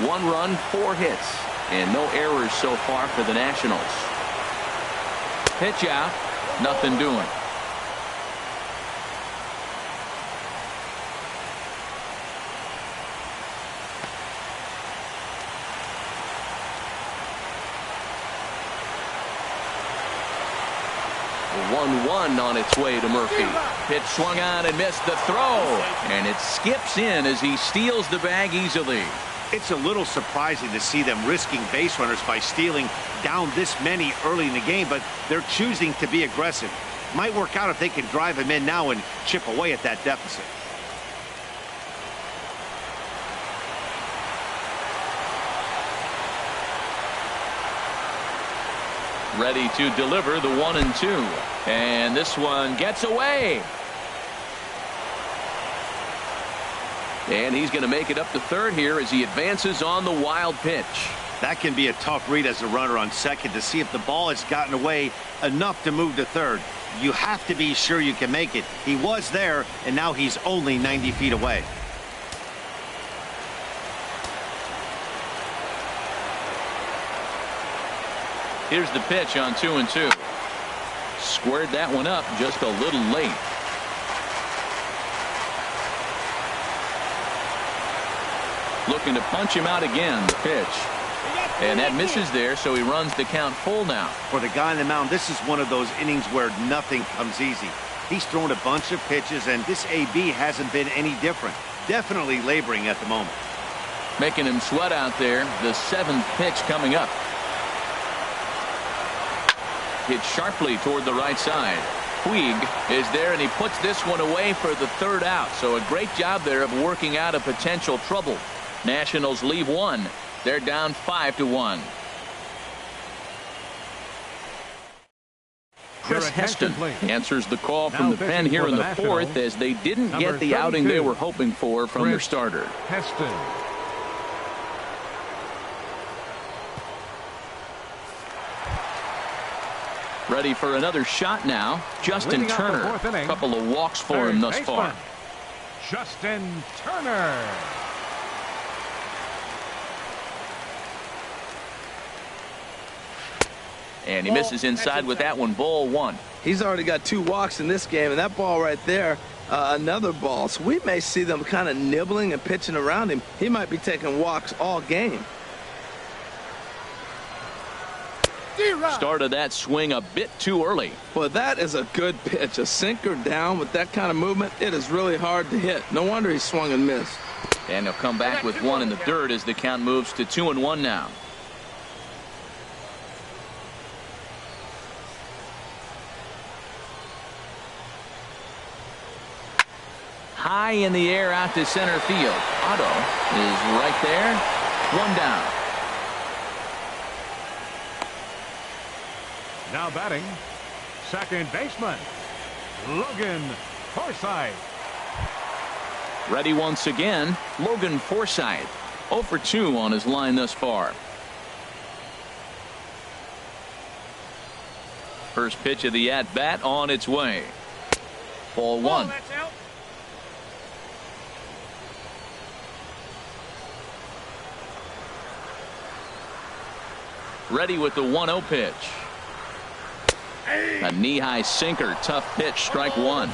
1 run, 4 hits. And no errors so far for the Nationals. Pitch out. Nothing doing. The 1-1 on its way to Murphy. Pitch swung on and missed the throw. And it skips in as he steals the bag easily. It's a little surprising to see them risking base runners by stealing down this many early in the game, but they're choosing to be aggressive. Might work out if they can drive him in now and chip away at that deficit. Ready to deliver the 1-2. And this one gets away. And he's going to make it up to third here as he advances on the wild pitch. That can be a tough read as a runner on second to see if the ball has gotten away enough to move to third. You have to be sure you can make it. He was there, and now he's only 90 feet away. Here's the pitch on 2-2. Squared that one up just a little late. Looking to punch him out again. The pitch. And that misses there, so he runs the count full now. For the guy on the mound, this is one of those innings where nothing comes easy. He's thrown a bunch of pitches, and this AB hasn't been any different. Definitely laboring at the moment. Making him sweat out there. The 7th pitch coming up. Hit sharply toward the right side. Puig is there, and he puts this one away for the 3rd out. So a great job there of working out a potential trouble. Nationals leave one. They're down 5-1. Chris Heston answers the call from the pen here in the 4th as they didn't get the outing they were hoping for from their starter. Heston. Ready for another shot now. Justin Turner. A couple of walks for him thus far. Justin Turner. And he misses inside with that one. Ball 1. He's already got 2 walks in this game, and that ball right there, another ball. So we may see them kind of nibbling and pitching around him. He might be taking walks all game. Started that swing a bit too early. Well, that is a good pitch. A sinker down with that kind of movement, it is really hard to hit. No wonder he swung and missed. And he'll come back with 1 in the 3rd as the count moves to 2-1 now. High in the air out to center field. Otto is right there. 1 down. Now batting, second baseman, Logan Forsythe. Ready once again, Logan Forsythe. 0 for 2 on his line thus far. First pitch of the at-bat on its way. Ball 1. Ready with the 1-0 pitch. A knee-high sinker. Tough pitch. Strike 1.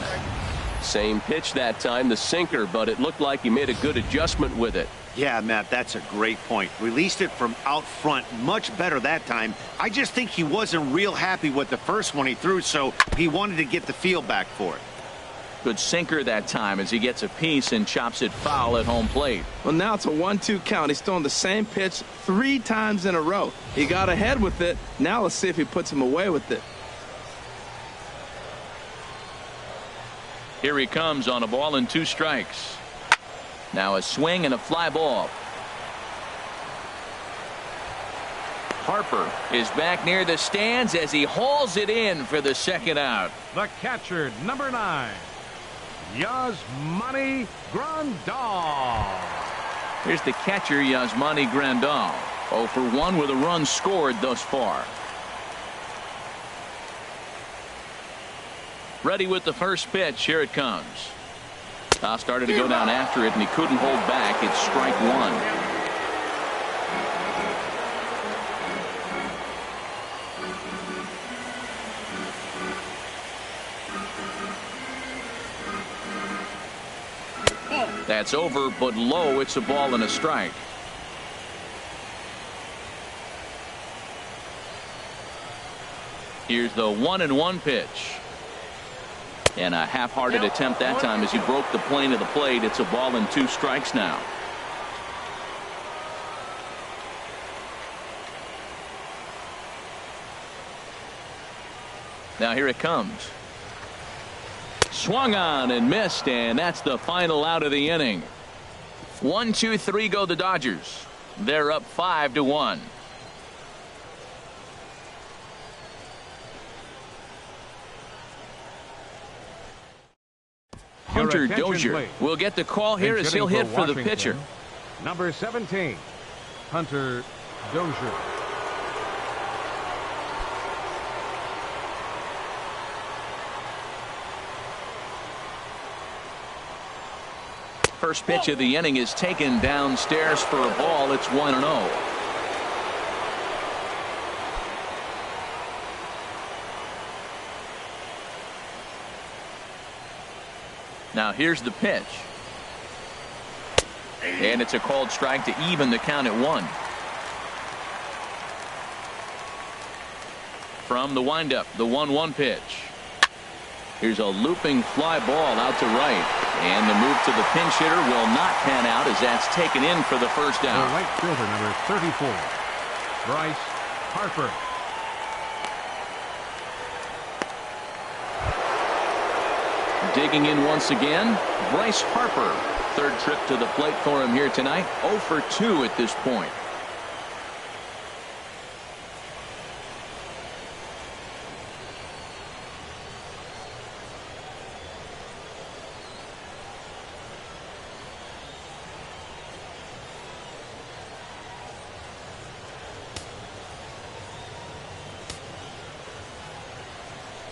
Same pitch that time, the sinker, but it looked like he made a good adjustment with it. Yeah, Matt, that's a great point. Released it from out front much better that time. I just think he wasn't real happy with the first one he threw, so he wanted to get the feel back for it. Good sinker that time as he gets a piece and chops it foul at home plate. Well, now it's a 1-2 count. He's throwing the same pitch 3 times in a row. He got ahead with it. Now let's see if he puts him away with it. Here he comes on a ball and 2 strikes. Now a swing and a fly ball. Harper is back near the stands as he hauls it in for the 2nd out. The catcher, number 9, Yasmani Grandal. Here's the catcher, Yasmani Grandal. 0 for 1 with a run scored thus far. Ready with the first pitch. Here it comes. Started to go down after it, and he couldn't hold back. It's strike 1. That's over, but low. It's a ball and a strike. Here's the 1-1 pitch. And a half-hearted attempt that time as he broke the plane of the plate. It's a ball and 2 strikes now. Now here it comes. Swung on and missed, and that's the final out of the inning. 1, 2, 3 go the Dodgers. They're up 5-1. Hunter attention, Dozier please. will get the call here as he'll hit for the pitcher. Number 17, Hunter Dozier. First pitch of the inning is taken downstairs for a ball. It's 1-0. Now here's the pitch. And it's a called strike to even the count at 1. From the windup, the 1-1 pitch. Here's a looping fly ball out to right. And the move to the pinch hitter will not pan out as that's taken in for the first The out. right fielder, number 34, Bryce Harper. Digging in once again, Bryce Harper. Third trip to the plate for him here tonight. 0 for 2 at this point.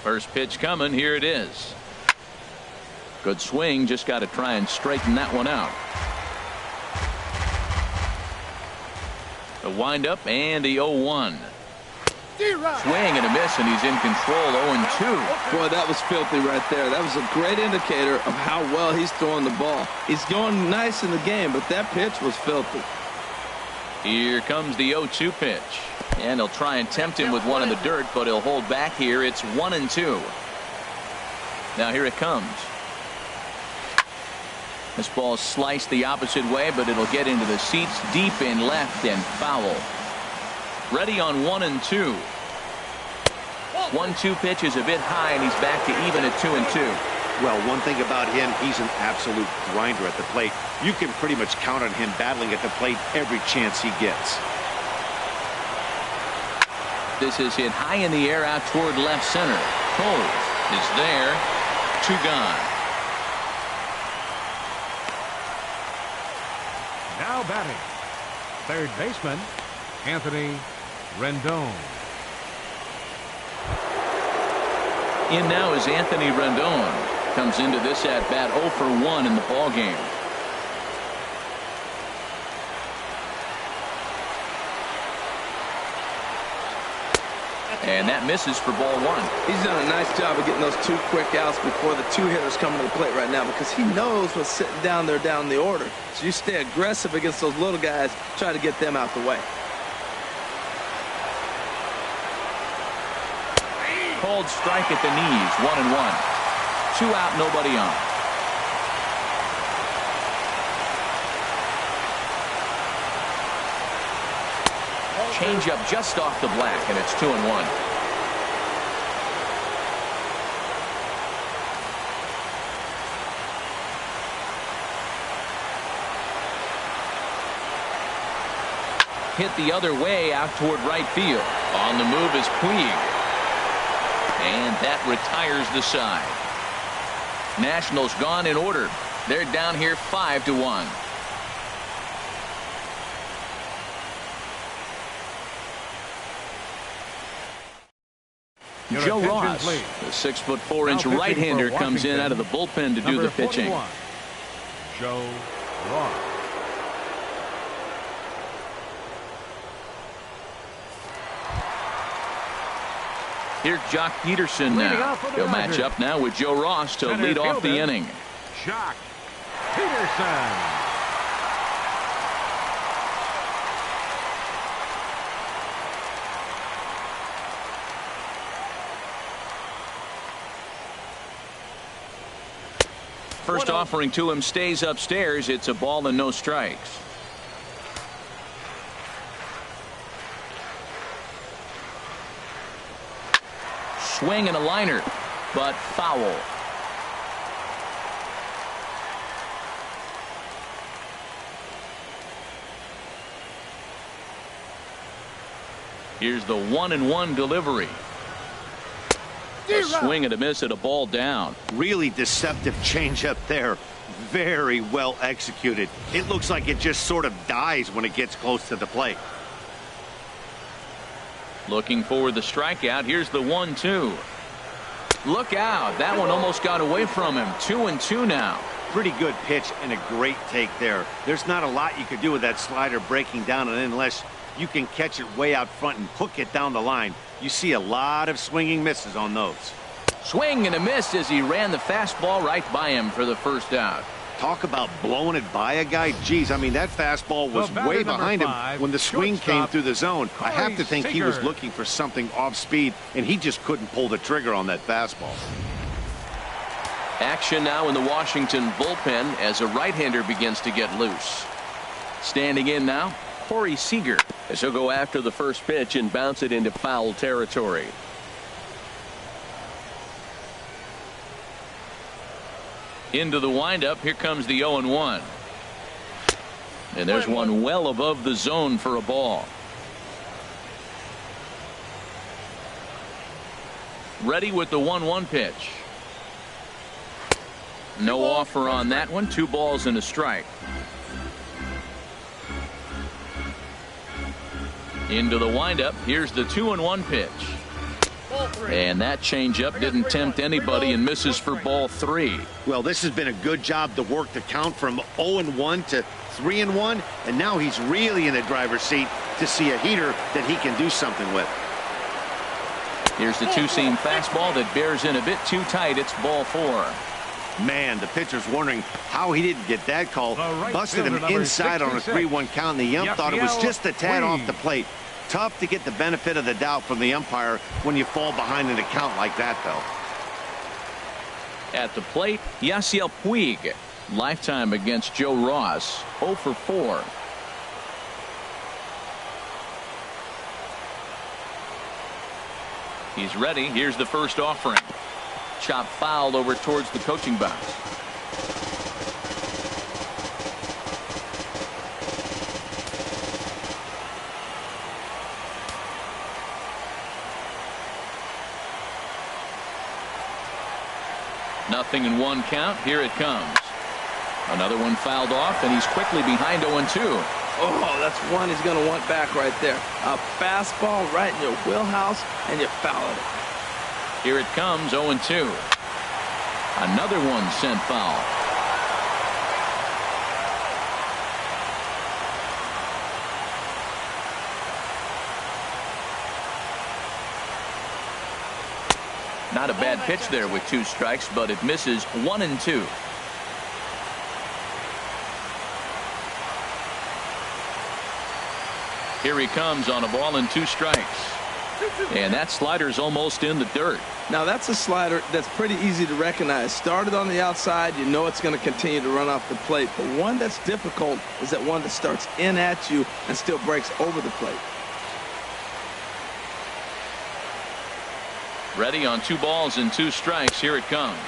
First pitch coming. Here it is. Good swing. Just got to try and straighten that one out. The windup and the 0-1. Swing and a miss, and he's in control. 0-2. Boy, that was filthy right there. That was a great indicator of how well he's throwing the ball. He's going nice in the game, but that pitch was filthy. Here comes the 0-2 pitch. And he'll try and tempt him with one in the dirt, but he'll hold back here. It's 1-2. Now here it comes. This ball sliced the opposite way, but it'll get into the seats deep in left and foul. Ready on 1-2. 1-2 pitch is a bit high, and he's back to even at 2-2. Well, one thing about him, he's an absolute grinder at the plate. You can pretty much count on him battling at the plate every chance he gets. This is hit high in the air out toward left center. Cole is there. 2 gone. Now batting, third baseman, Anthony Rendon. In now is Anthony Rendon. Comes into this at bat 0 for 1 in the ball game. And that misses for ball 1. He's done a nice job of getting those 2 quick outs before the 2 hitters come to the plate right now, because he knows what's sitting down there down the order. So you stay aggressive against those little guys, try to get them out the way. Called strike at the knees. 1-1. 2 out, nobody on. Change up just off the black, and it's 2-1. Hit the other way out toward right field. On the move is Puig. And that retires the side. Nationals gone in order. They're down here 5-1. Joe Ross, the 6'4" right-hander, comes in out of the bullpen to do the pitching. 41, Joe Ross. Here's Jock Peterson now. He'll match up now with Joe Ross to lead off the inning. Jock Peterson. First offering to him stays upstairs. It's a ball and no strikes. Swing and a liner, but foul. Here's the 1-1 delivery. A swing and a miss at a ball down. Really deceptive changeup there. Very well executed. It looks like it just sort of dies when it gets close to the plate. Looking for the strikeout. Here's the 1-2. Look out. That one almost got away from him. 2-2 now. Pretty good pitch and a great take there. There's not a lot you could do with that slider breaking down, and unless you can catch it way out front and hook it down the line, you see a lot of swinging misses on those. Swing and a miss as he ran the fastball right by him for the first out. Talk about blowing it by a guy. Geez, I mean, that fastball was way behind him when the swing came through the zone. I have to think he was looking for something off speed, and he just couldn't pull the trigger on that fastball. Action now in the Washington bullpen as a right-hander begins to get loose. Standing in now, Corey Seager, as he'll go after the first pitch and bounce it into foul territory. Into the windup. Here comes the 0-1. And there's one well above the zone for a ball. Ready with the 1-1 pitch. No offer on that one. 2 balls and a strike. Into the windup. Here's the 2-1 pitch. And that changeup didn't tempt anybody and misses for ball 3. Well, this has been a good job to work the count from 0-1 to 3-1, and now he's really in the driver's seat to see a heater that he can do something with. Here's the two-seam fastball that bears in a bit too tight. It's ball 4. Man, the pitcher's wondering how he didn't get that call. Busted him inside on a 3-1 count, and the ump thought it was just a tad off the plate. Tough to get the benefit of the doubt from the umpire when you fall behind in a count like that, though. At the plate, Yasiel Puig. Lifetime against Joe Ross. 0 for 4. He's ready. Here's the first offering. Chop foul over towards the coaching box. Nothing in 1 count. Here it comes. Another one fouled off, and he's quickly behind 0-2. Oh, that's one he's going to want back right there. A fastball right in your wheelhouse, and you foul it. Here it comes, 0-2. Another one sent foul. Not a bad pitch there with 2 strikes, but it misses. 1-2. Here he comes on a ball and 2 strikes. And that slider's almost in the dirt. Now that's a slider that's pretty easy to recognize. Started on the outside, you know it's going to continue to run off the plate. But one that's difficult is that one that starts in at you and still breaks over the plate. Ready on 2 balls and 2 strikes. Here it comes.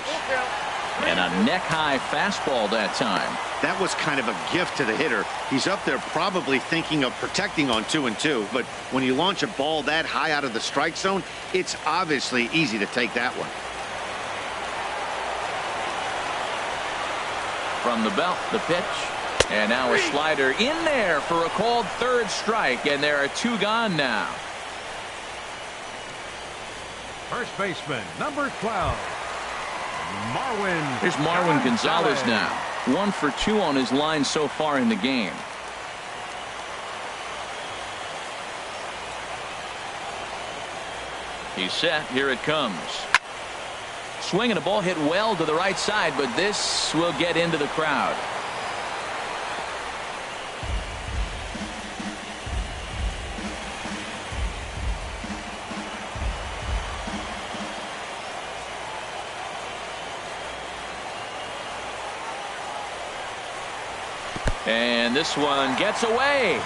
And a neck-high fastball that time. That was kind of a gift to the hitter. He's up there probably thinking of protecting on 2-2, but when you launch a ball that high out of the strike zone, it's obviously easy to take that one. From the belt, the pitch. And now a slider in there for a called 3rd strike, and there are 2 gone now. First baseman, number 12. Marwin. Here's Marwin Gonzalez now. 1 for 2 on his line so far in the game. He's set. Here it comes. Swinging a ball hit well to the right side, but this will get into the crowd. And this one gets away.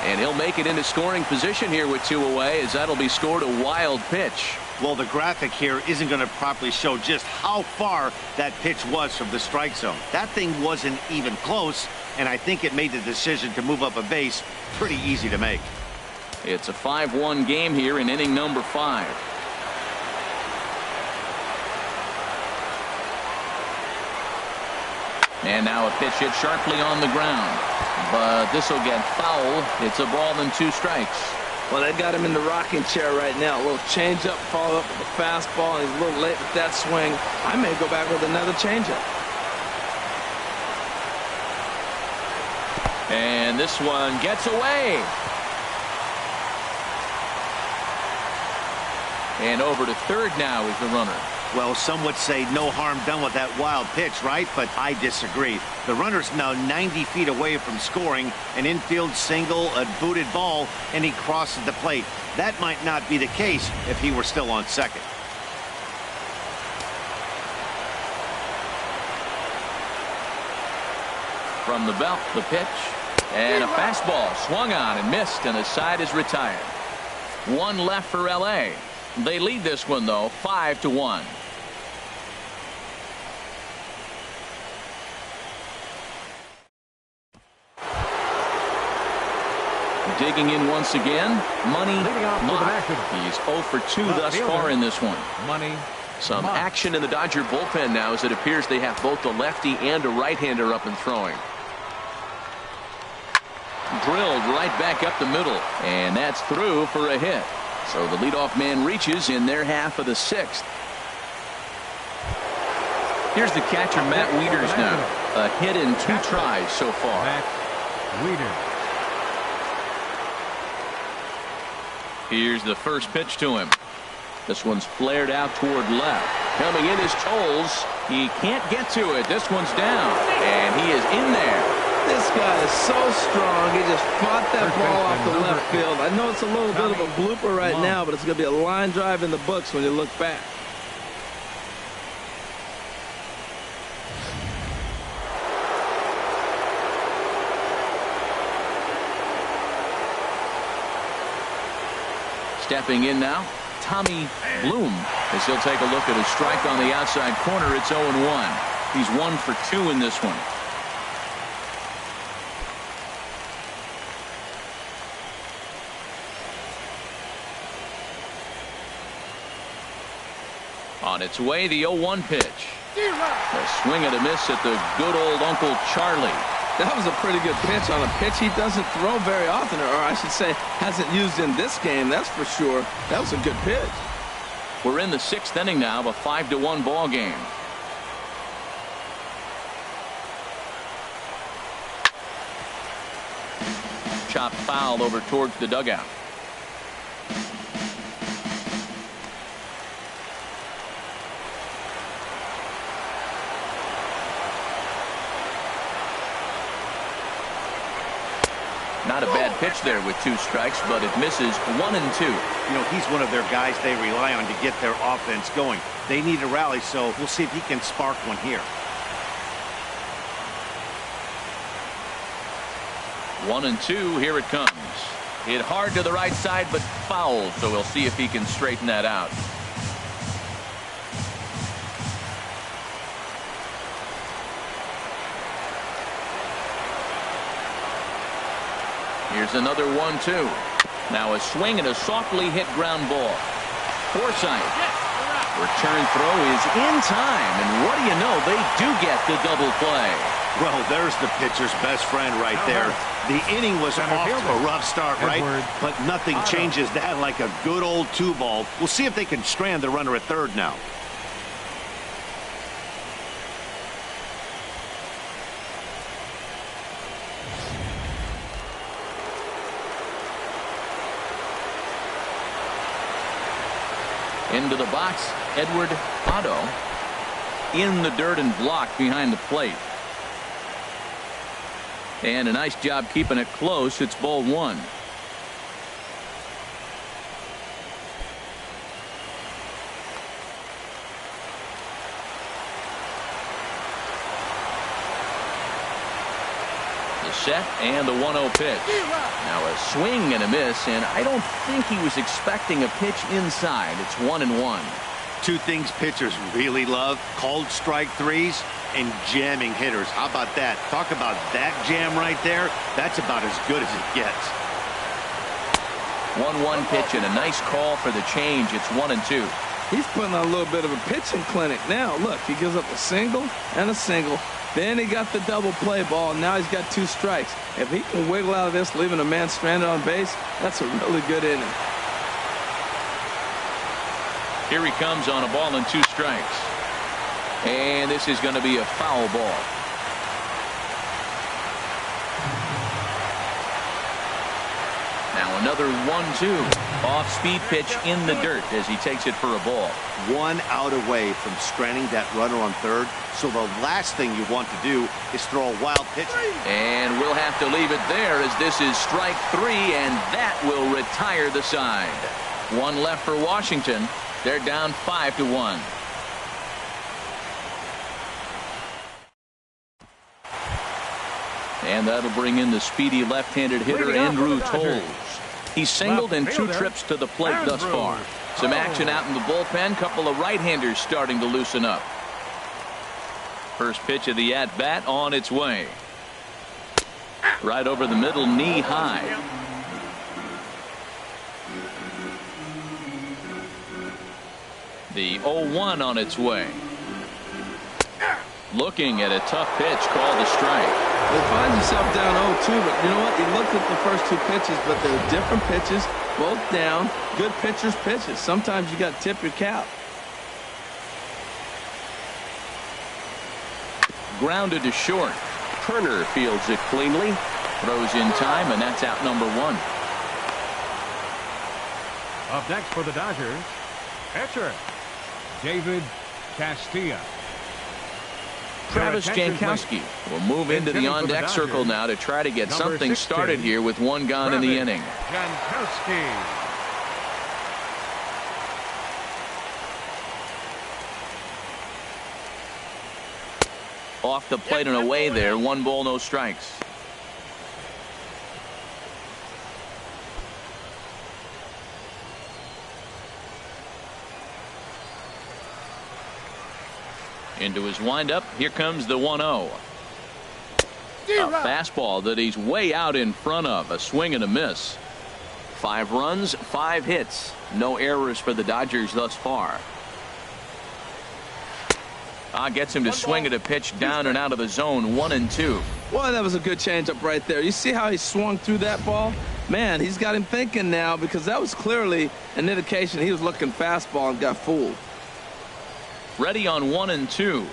And he'll make it into scoring position here with 2 away, as that'll be scored a wild pitch. Well, the graphic here isn't going to properly show just how far that pitch was from the strike zone. That thing wasn't even close, and I think it made the decision to move up a base pretty easy to make. It's a 5-1 game here in inning number 5. And now a pitch hit sharply on the ground. But this will get foul. It's a ball and 2 strikes. Well, they got him in the rocking chair right now. A little changeup, followed up with a fastball, and he's a little late with that swing. I may go back with another changeup. And this one gets away. And over to third now is the runner. Well, some would say no harm done with that wild pitch, right? But I disagree. The runner's now 90 feet away from scoring, an infield single, a booted ball, and he crosses the plate. That might not be the case if he were still on second. From the belt, the pitch. And a fastball swung on and missed, and the side is retired. 1 left for L.A. They lead this one, though, 5-1. Digging in once again, Money Mott. He's 0 for 2 thus far in this one. Money. Some action in the Dodger bullpen now, as it appears they have both a lefty and a right-hander up and throwing. Drilled right back up the middle, and that's through for a hit. So the leadoff man reaches in their half of the 6th. Here's the catcher, Matt Wieters now. A hit in 2 tries so far. Matt Wieters. Here's the first pitch to him. This one's flared out toward left. Coming in is Tolles. He can't get to it. This one's down, and he is in there. This guy is so strong. He just fought that ball off the left field. I know it's a little bit of a blooper right now, but it's going to be a line drive in the books when you look back. Stepping in now, Tommy Bloom, as he'll take a look at a strike on the outside corner. It's 0-1. He's 1 for 2 in this one. On its way, the 0-1 pitch. A swing and a miss at the good old Uncle Charlie. That was a pretty good pitch on a pitch he doesn't throw very often, or I should say hasn't used in this game, that's for sure. That was a good pitch. We're in the 6th inning now, a 5-1 ball game. Chopped foul over towards the dugout. Not a bad pitch there with 2 strikes, but it misses 1 and 2. You know, he's one of their guys they rely on to get their offense going. They need a rally, so we'll see if he can spark one here. 1 and 2, here it comes. Hit hard to the right side, but foul, so we'll see if he can straighten that out. Here's another 1-2. Now a swing and a softly hit ground ball. Forsythe. Return throw is in time, and what do you know, they do get the double play. Well, there's the pitcher's best friend right there. The inning was off to a rough start, right? But nothing changes that like a good old 2-ball. We'll see if they can strand the runner at third now. Into the box, Edward Otto in the dirt and blocked behind the plate. And a nice job keeping it close. It's ball 1. The set and the 1-0 pitch. Now a swing and a miss, and I don't think he was expecting a pitch inside. It's 1-1. 2 things pitchers really love: called strike threes and jamming hitters. How about that? Talk about that jam right there. That's about as good as it gets. 1-1 pitch and a nice call for the change. It's 1-2. He's putting on a little bit of a pitching clinic now. Look, he gives up a single and a single. Then he got the double play ball. Now he's got 2 strikes. If he can wiggle out of this, leaving a man stranded on base, that's a really good inning. Here he comes on a ball and 2 strikes. And this is going to be a foul ball. Now another 1-2. Off-speed pitch in the dirt as he takes it for a ball. 1 out away from stranding that runner on third. So the last thing you want to do is throw a wild pitch. And we'll have to leave it there as this is strike 3, and that will retire the side. 1 left for Washington. They're down 5-1. And that'll bring in the speedy left-handed hitter Andrew Toles. He's singled in 2 trips to the plate thus far. Some action out in the bullpen. Couple of right-handers starting to loosen up. First pitch of the at-bat on its way. Right over the middle, knee high. The 0-1 on its way. Looking at a tough pitch, called a strike. He finds himself down 0-2, but you know what? He looked at the first 2 pitches, but they're different pitches, both down. Good pitchers' pitches. Sometimes you got to tip your cap. Grounded to short. Turner fields it cleanly. Throws in time, and that's out number 1. Up next for the Dodgers, pitcher David Castilla. Travis Jankowski will move into the on-deck circle now to try to get something started here with 1 gone in the inning. Jankowski. Off the plate and away there. 1 ball, no strikes. Into his windup. Here comes the 1-0. A fastball that he's way out in front of. A swing and a miss. 5 runs, 5 hits. No errors for the Dodgers thus far. Gets him to swing at a pitch down and out of the zone. 1-2. Boy, that was a good changeup right there. You see how he swung through that ball? Man, he's got him thinking now, because that was clearly an indication he was looking fastball and got fooled. Ready on 1-2.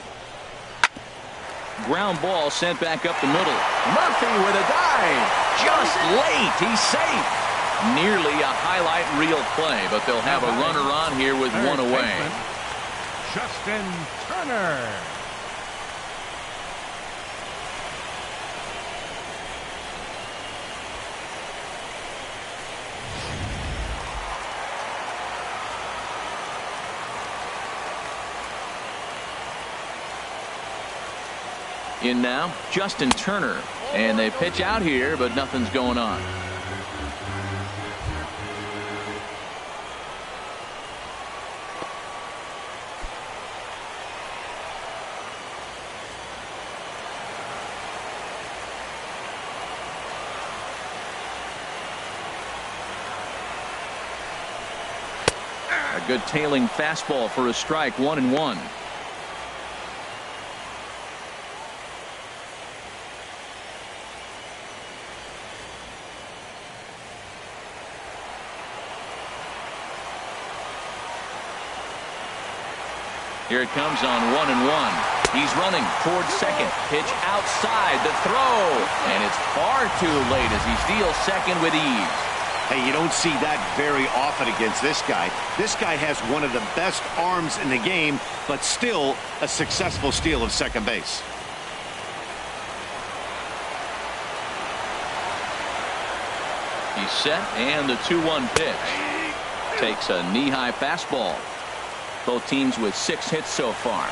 Ground ball sent back up the middle. Murphy with a dive. Just late. He's safe. Nearly a highlight reel play, but they'll have a runner on here with 1 away. Justin Turner. In now, Justin Turner. And they pitch out here, but nothing's going on. A good tailing fastball for a strike. 1-1. Here it comes on 1-1. He's running towards second. Pitch outside the throw. And it's far too late as he steals second with ease. Hey, you don't see that very often against this guy. This guy has one of the best arms in the game, but still a successful steal of second base. He's set, and the 2-1 pitch. Takes a knee-high fastball. Both teams with 6 hits so far.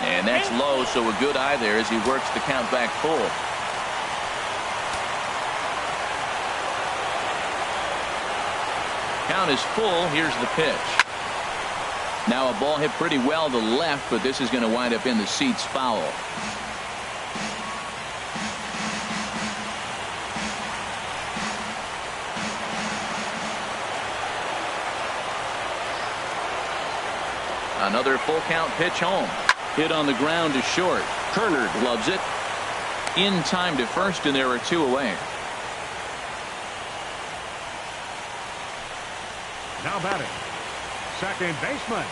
And that's low, so a good eye there as he works the count back full. Count is full. Here's the pitch. Now a ball hit pretty well to the left, but this is going to wind up in the seats foul. Another full count pitch home. Hit on the ground to short. Turner gloves it. In time to first, and there are 2 away. Now batting, second baseman,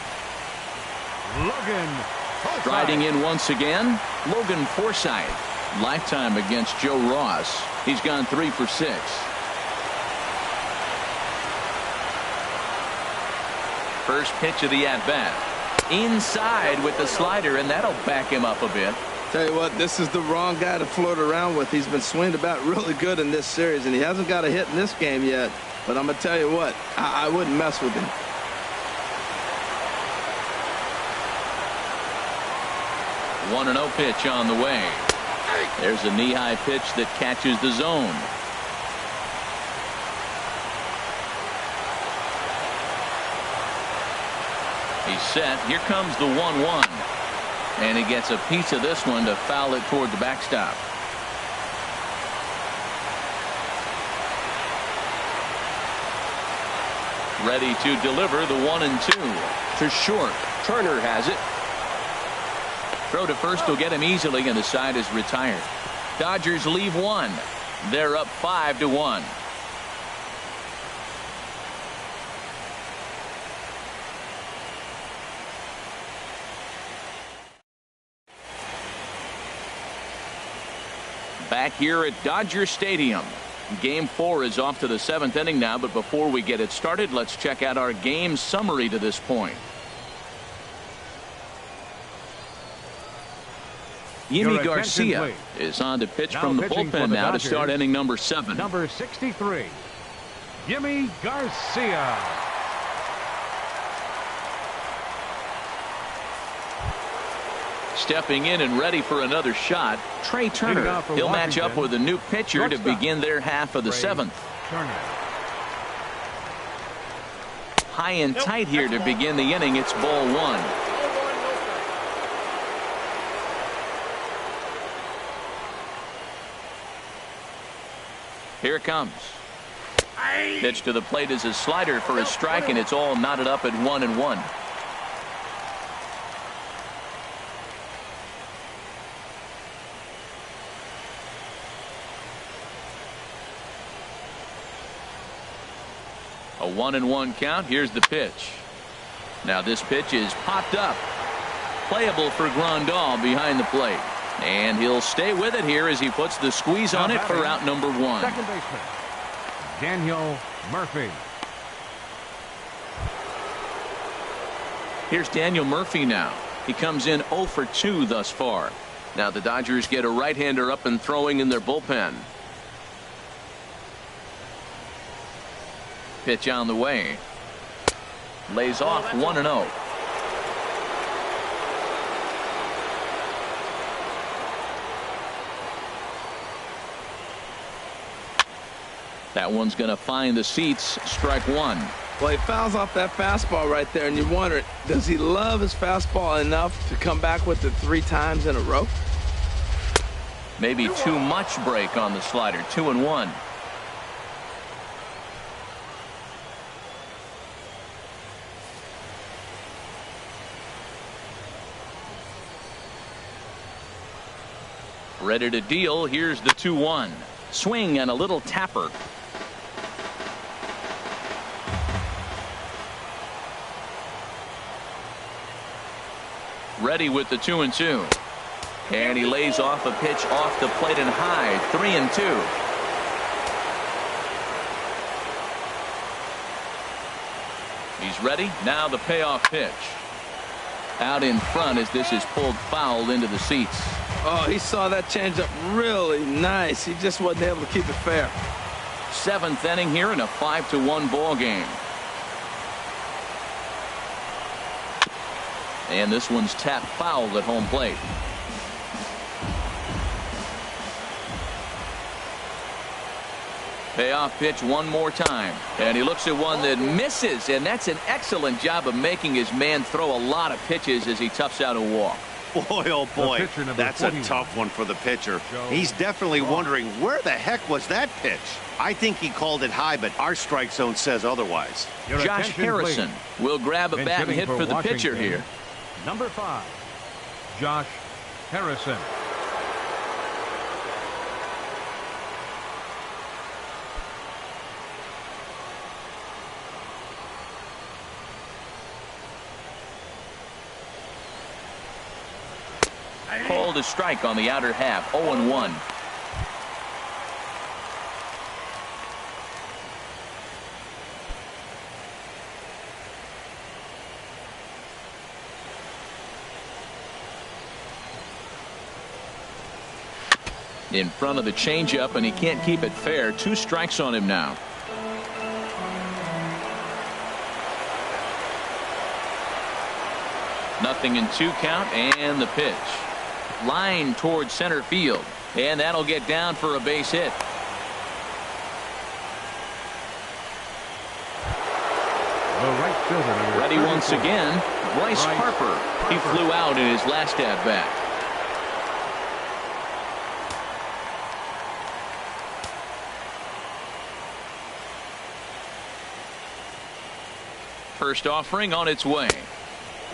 Logan Forsythe. Striding in once again, Logan Forsythe. Lifetime against Joe Ross. He's gone 3 for 6. First pitch of the at-bat. Inside with the slider, and that'll back him up a bit. Tell you what, this is the wrong guy to float around with. He's been swinging about really good in this series, and he hasn't got a hit in this game yet. But I'm going to tell you what, I wouldn't mess with him. One 1-0 pitch on the way. There's a knee-high pitch that catches the zone. He's set. Here comes the 1-1. And he gets a piece of this one to foul it toward the backstop. Ready to deliver the 1-2 to short. Turner has it. Throw to first will get him easily, and the side is retired. Dodgers leave 1. They're up 5-1. Back here at Dodger Stadium. Game 4 is off to the 7th inning now, but before we get it started, let's check out our game summary to this point. Yimi Garcia is on to pitch from the bullpen now to start inning number 7. Number 63, Yimi Garcia. Stepping in and ready for another shot, Trey Turner. He'll match up with a new pitcher to begin their half of the 7th. High and tight here to begin the inning. It's ball 1. Here it comes. Pitch to the plate is a slider for a strike, and it's all knotted up at 1-1. A 1-1 count. Here's the pitch. Now this pitch is popped up. Playable for Grandal behind the plate. And he'll stay with it here as he puts the squeeze on it for out number 1. Second baseman, Daniel Murphy. Here's Daniel Murphy now. He comes in 0 for 2 thus far. Now the Dodgers get a right-hander up and throwing in their bullpen. Pitch on the way. Lays off 1-0. That one's going to find the seats. Strike 1. Well, he fouls off that fastball right there, and you wonder, does he love his fastball enough to come back with it 3 times in a row? Maybe too much break on the slider. 2-1. Ready to deal. Here's the 2-1. Swing and a little tapper. Ready with the 2-2. And he lays off a pitch off the plate and high. 3-2. He's ready. Now the payoff pitch. Out in front as this is pulled foul into the seats. Oh, he saw that changeup really nice. He just wasn't able to keep it fair. 7th inning here in a 5-1 ball game. And this one's tapped foul at home plate. Payoff pitch one more time. And he looks at one that misses, and that's an excellent job of making his man throw a lot of pitches as he toughs out a walk. Boy, oh boy, that's a tough one for the pitcher. He's definitely wondering, where the heck was that pitch? I think he called it high, but our strike zone says otherwise. Josh Harrison will grab a bat and hit for the pitcher here. Number 5, Josh Harrison. Called a strike on the outer half. 0-1. In front of the changeup, and he can't keep it fair. 2 strikes on him now. Nothing in 2 count, and the pitch. Line towards center field, and that'll get down for a base hit. The right fielder, number Ready 34. once again, Bryce Harper. He flew out in his last at bat. First offering on its way.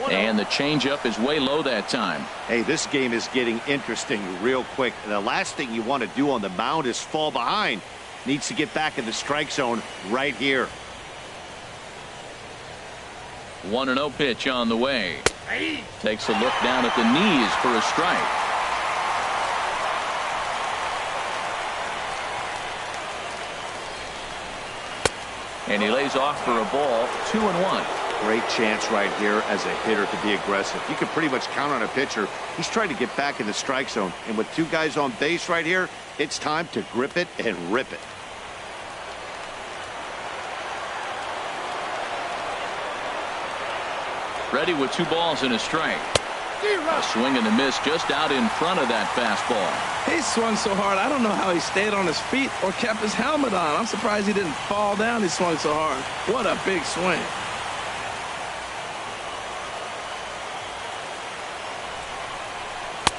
And the changeup is way low that time. Hey, this game is getting interesting real quick. The last thing you want to do on the mound is fall behind. Needs to get back in the strike zone right here. 1-0 pitch on the way. Takes a look down at the knees for a strike. And he lays off for a ball. 2-1. Great chance right here as a hitter to be aggressive. You can pretty much count on a pitcher. He's trying to get back in the strike zone. And with 2 guys on base right here, it's time to grip it and rip it. Ready with 2 balls and a strike. A swing and a miss just out in front of that fastball. He swung so hard, I don't know how he stayed on his feet or kept his helmet on. I'm surprised he didn't fall down. He swung so hard. What a big swing.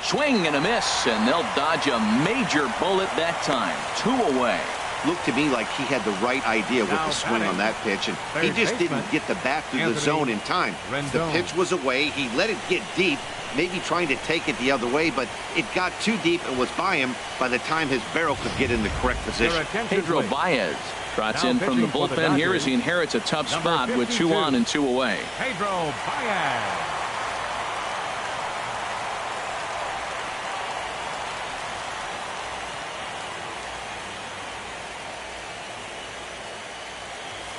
Swing and a miss, and they'll dodge a major bullet that time. 2 away. Looked to me like he had the right idea with the swing on that pitch, and he just didn't get the bat through the zone in time. The pitch was away. He let it get deep, maybe trying to take it the other way, but it got too deep and was by him by the time his barrel could get in the correct position. Pedro Baez trots in from the bullpen here as he inherits a tough spot with 2 on and 2 away. Pedro Baez.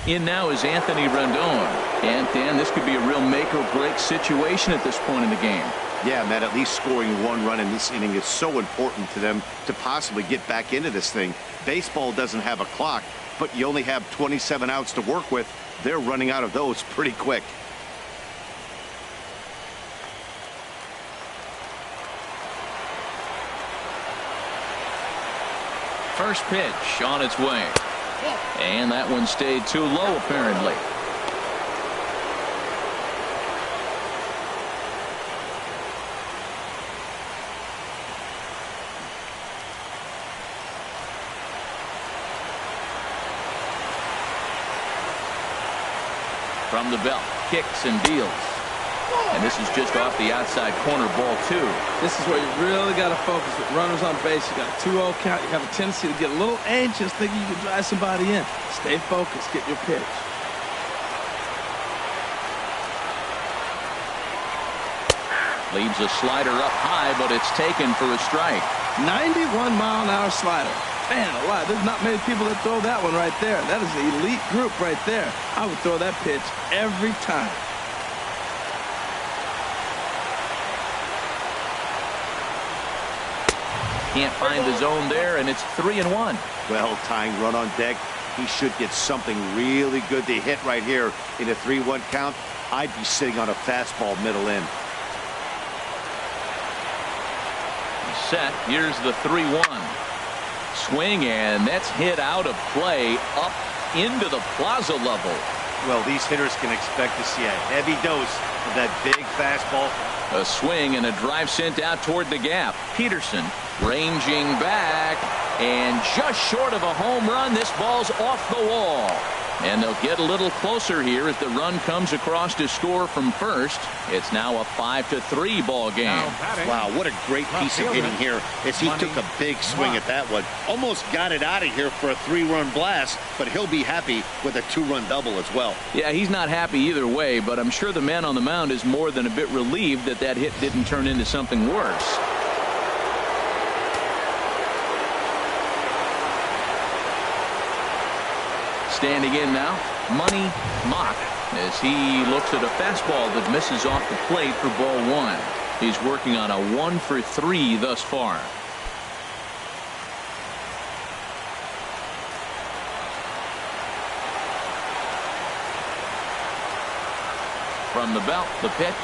In now is Anthony Rendon. And Dan, this could be a real make or break situation at this point in the game. Yeah, Matt, at least scoring 1 run in this inning is so important to them to possibly get back into this thing. Baseball doesn't have a clock, but you only have 27 outs to work with. They're running out of those pretty quick. First pitch on its way. And that one stayed too low, apparently. From the belt, kicks and deals. And this is just off the outside corner, ball 2. This is where you really got to focus with runners on base. You got a 2-0 count. You have a tendency to get a little anxious thinking you can drive somebody in. Stay focused. Get your pitch. Leaves a slider up high, but it's taken for a strike. 91-mile-an-hour slider. Man alive, there's not many people that throw that one right there. That is an elite group right there. I would throw that pitch every time. Can't find the zone there, and it's 3-1. Well, tying run on deck. He should get something really good to hit right here in a 3-1 count. I'd be sitting on a fastball middle in. Set. Here's the 3-1. Swing, and that's hit out of play up into the plaza level. Well, these hitters can expect to see a heavy dose of that big fastball. A swing and a drive sent out toward the gap. Peterson ranging back, and just short of a home run. This ball's off the wall. And they'll get a little closer here as the run comes across to score from first. It's now a 5-3 ball game. Wow, what a great piece of hitting here as he took a big swing at that one. Almost got it out of here for a 3-run blast, but he'll be happy with a 2-run double as well. Yeah, he's not happy either way, but I'm sure the man on the mound is more than a bit relieved that that hit didn't turn into something worse. Standing in now, Money Mock, as he looks at a fastball that misses off the plate for ball 1. He's working on a 1-for-3 thus far. From the belt, the pitch,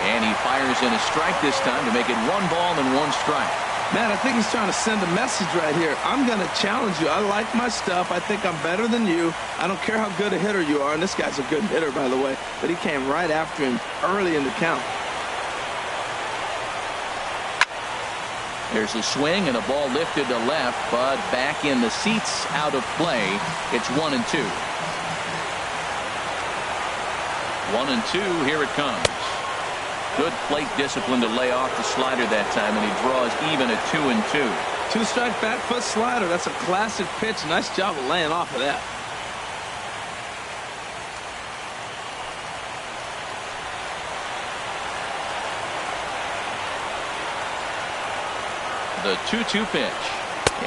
and he fires in a strike this time to make it 1 ball and 1 strike. Man, I think he's trying to send a message right here. I'm going to challenge you. I like my stuff. I think I'm better than you. I don't care how good a hitter you are. And this guy's a good hitter, by the way. But he came right after him early in the count. There's a swing and a ball lifted to left, but back in the seats, out of play. It's 1-2. 1-2. Here it comes. Good plate discipline to lay off the slider that time, and he draws even at 2-2. 2-strike back foot slider. That's a classic pitch. Nice job of laying off of that. The 2-2 pitch.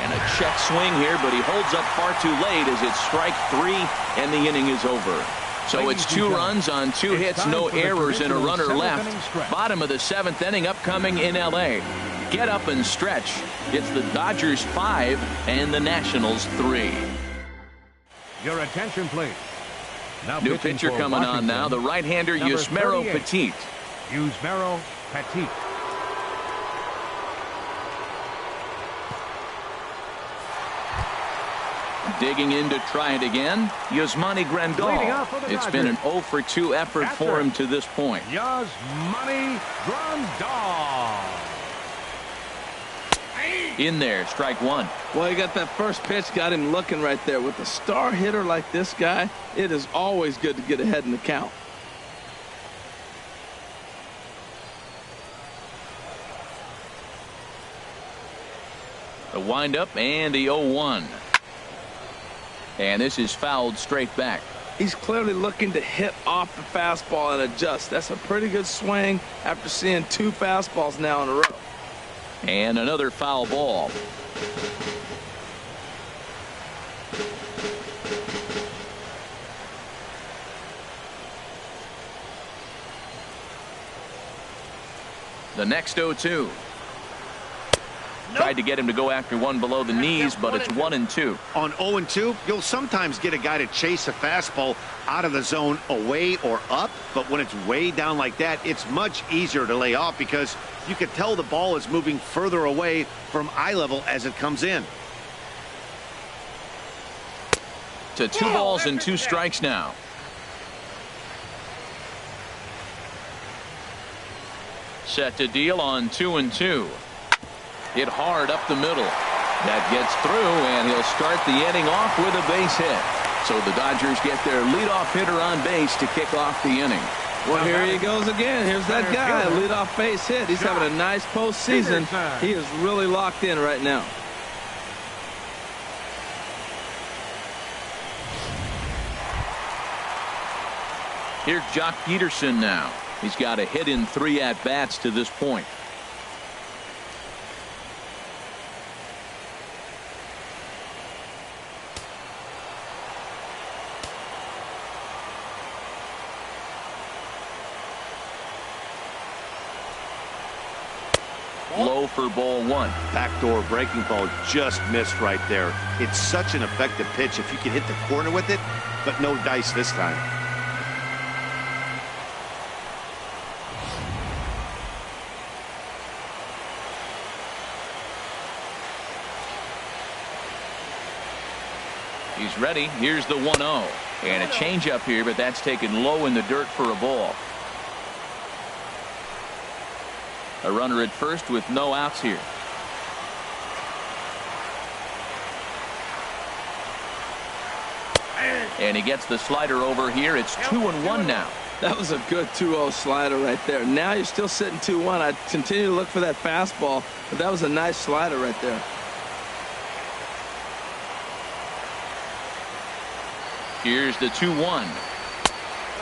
And a check swing here, but he holds up far too late as it's strike 3, and the inning is over. So it's 2 runs on 2 hits, no errors, and a runner left. Bottom of the 7th inning upcoming in L.A. Get up and stretch. It's the Dodgers 5 and the Nationals 3. Your attention, please. Now New pitcher coming on now, the right-hander Yusmeiro Petit. Yusmeiro Petit. Digging in to try it again, Yasmani Grandal. It's been an 0-for-2 effort for him to this point. Yasmani Grandal. In there, strike 1. Well, he got that first pitch, got him looking right there. With a star hitter like this guy, it is always good to get ahead in the count. The windup and the 0-1. And this is fouled straight back. He's clearly looking to hit off the fastball and adjust. That's a pretty good swing after seeing 2 fastballs now in a row. And another foul ball. The next 0-2. Tried to get him to go after one below the knees, but it's 1-2. On 0-2, you'll sometimes get a guy to chase a fastball out of the zone away or up, but when it's way down like that, it's much easier to lay off because you can tell the ball is moving further away from eye level as it comes in. To 2 balls and 2 strikes now. Set to deal on 2-2. Hit hard up the middle. That gets through, and he'll start the inning off with a base hit. So the Dodgers get their leadoff hitter on base to kick off the inning. Well, here he goes again. Here's that guy, leadoff base hit. He's having a nice postseason. He is really locked in right now. Here's Jock Peterson now. He's got a hit in 3 at-bats to this point. Low for ball 1. Backdoor breaking ball just missed right there. It's such an effective pitch if you can hit the corner with it, but no dice this time. He's ready. Here's the 1-0. And a changeup here, but that's taken low in the dirt for a ball. A runner at first with no outs here. And he gets the slider over here. It's 2-1 now. That was a good 2-0 slider right there. Now you're still sitting 2-1. I continue to look for that fastball, but that was a nice slider right there. Here's the 2-1.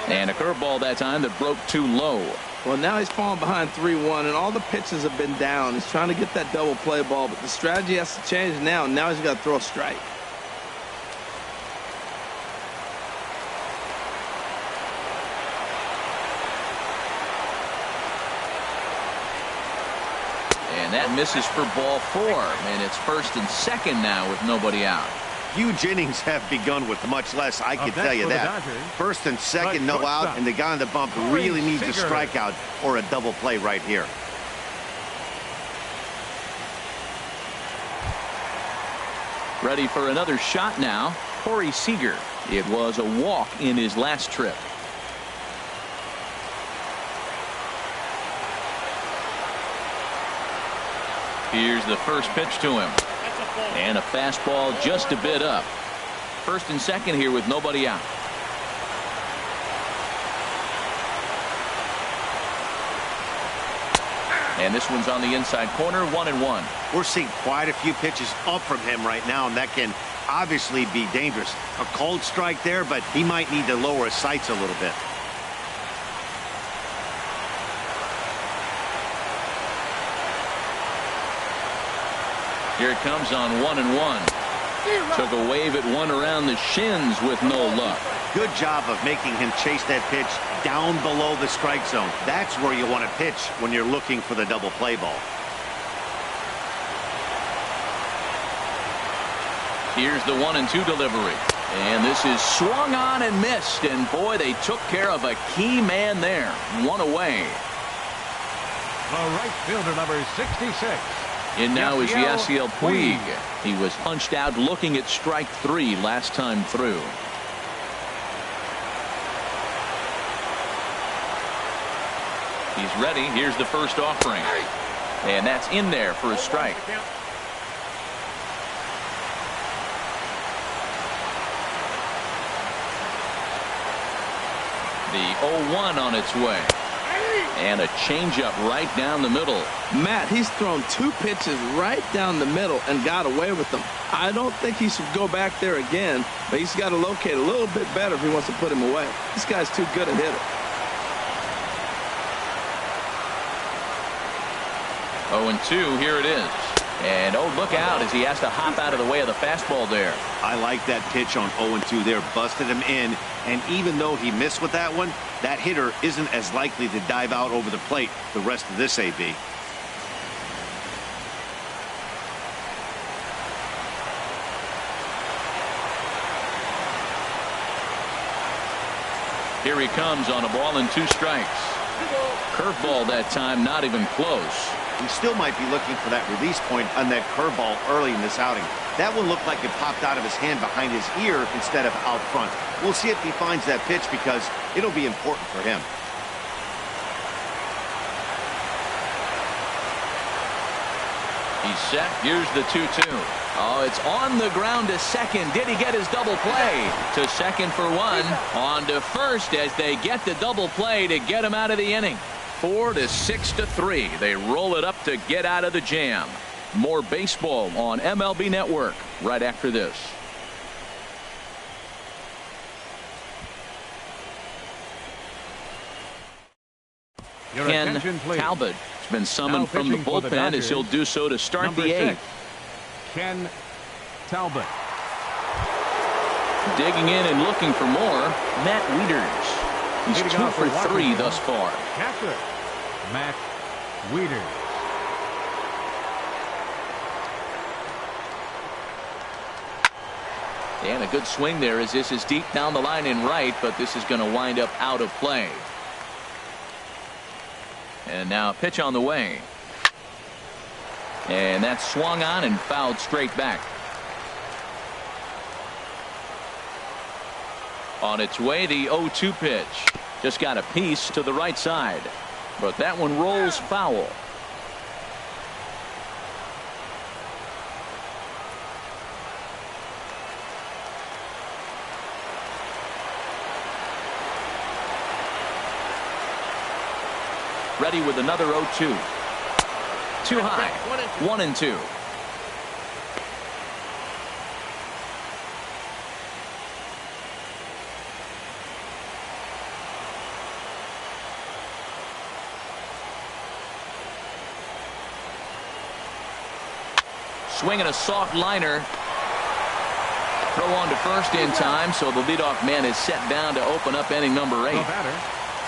And a curveball that time that broke too low. Well, now he's falling behind 3-1, and all the pitches have been down. He's trying to get that double play ball, but the strategy has to change now. Now he's got to throw a strike. And that misses for ball 4. And it's 1st and 2nd now with nobody out. Huge innings have begun with much less, I can tell you that. 1st and 2nd, no out, and the guy on the bump really needs a strikeout or a double play right here. Ready for another shot now. Corey Seager. It was a walk in his last trip. Here's the first pitch to him. And a fastball just a bit up. 1st and 2nd here with nobody out. And this one's on the inside corner, 1-1. We're seeing quite a few pitches up from him right now, and that can obviously be dangerous. A cold strike there, but he might need to lower his sights a little bit. Here it comes on 1-1. Took a wave at one around the shins with no luck. Good job of making him chase that pitch down below the strike zone. That's where you want to pitch when you're looking for the double play ball. Here's the 1-2 delivery. And this is swung on and missed. And boy, they took care of a key man there. One away. The right fielder, number 66. In now is Yasiel Puig. He was punched out looking at strike 3 last time through. He's ready. Here's the first offering. And that's in there for a strike. The 0-1 on its way. And a changeup right down the middle. Matt, he's thrown 2 pitches right down the middle and got away with them. I don't think he should go back there again, but he's got to locate a little bit better if he wants to put him away. This guy's too good a hitter. 0-2, here it is. And oh, look out as he has to hop out of the way of the fastball there. I like that pitch on 0-2 there. Busted him in, and even though he missed with that one, that hitter isn't as likely to dive out over the plate the rest of this AB. Here he comes on a ball and 2 strikes. Curveball that time, not even close. He still might be looking for that release point on that curveball early in this outing. That one looked like it popped out of his hand behind his ear instead of out front. We'll see if he finds that pitch because it'll be important for him. He's set. Here's the 2-2. Oh, it's on the ground to second. Did he get his double play? To second for 1. On to first as they get the double play to get him out of the inning. 4-6-3. They roll it up to get out of the jam. More baseball on MLB Network right after this. Ken Talbot has been summoned from the bullpen as he'll do so to start number the 8th. 6, Ken Talbot. Digging in and looking for more, Matt Wieters. He's 2 for 3 thus far. Catcher, Matt Wieters. And a good swing there as this is deep down the line in right, but this is going to wind up out of play. And now a pitch on the way. And that's swung on and fouled straight back. On its way, the 0-2 pitch. Just got a piece to the right side. But that one rolls foul. Ready with another 0-2. Too high. 1-2. Swinging a soft liner. Throw on to first in time, so the leadoff man is set down to open up inning number 8.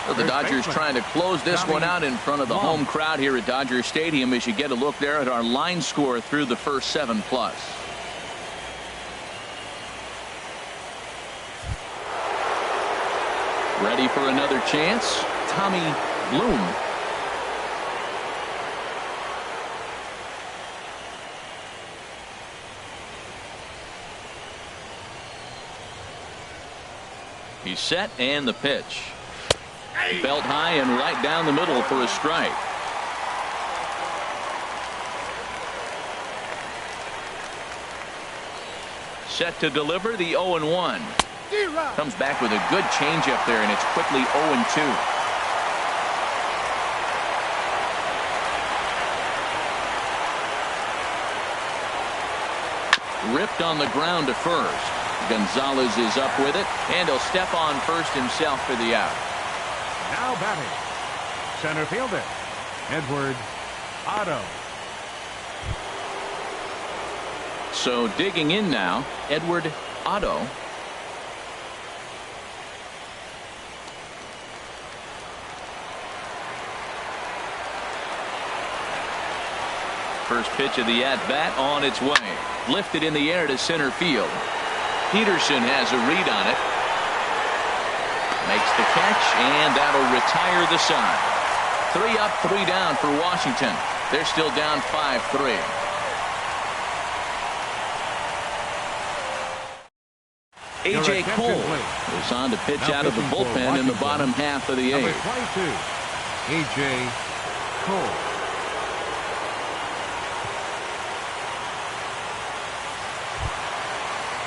So the Dodgers trying to close this one out in front of the home crowd here at Dodger Stadium as you get a look there at our line score through the first 7+. Ready for another chance. Tommy Bloom. He's set, and the pitch. Belt high and right down the middle for a strike. Set to deliver the 0-1. Comes back with a good changeup there, and it's quickly 0-2. Ripped on the ground to first. Gonzalez is up with it, and he'll step on first himself for the out. Now batting, center fielder, Edward Otto. So digging in now, Edward Otto. First pitch of the at-bat on its way. Lifted in the air to center field. Peterson has a read on it. Makes the catch, and that'll retire the side. 3 up, 3 down for Washington. They're still down 5-3. A.J. Cole is on to pitch out of the bullpen in the bottom half of the 8th. A.J. Cole.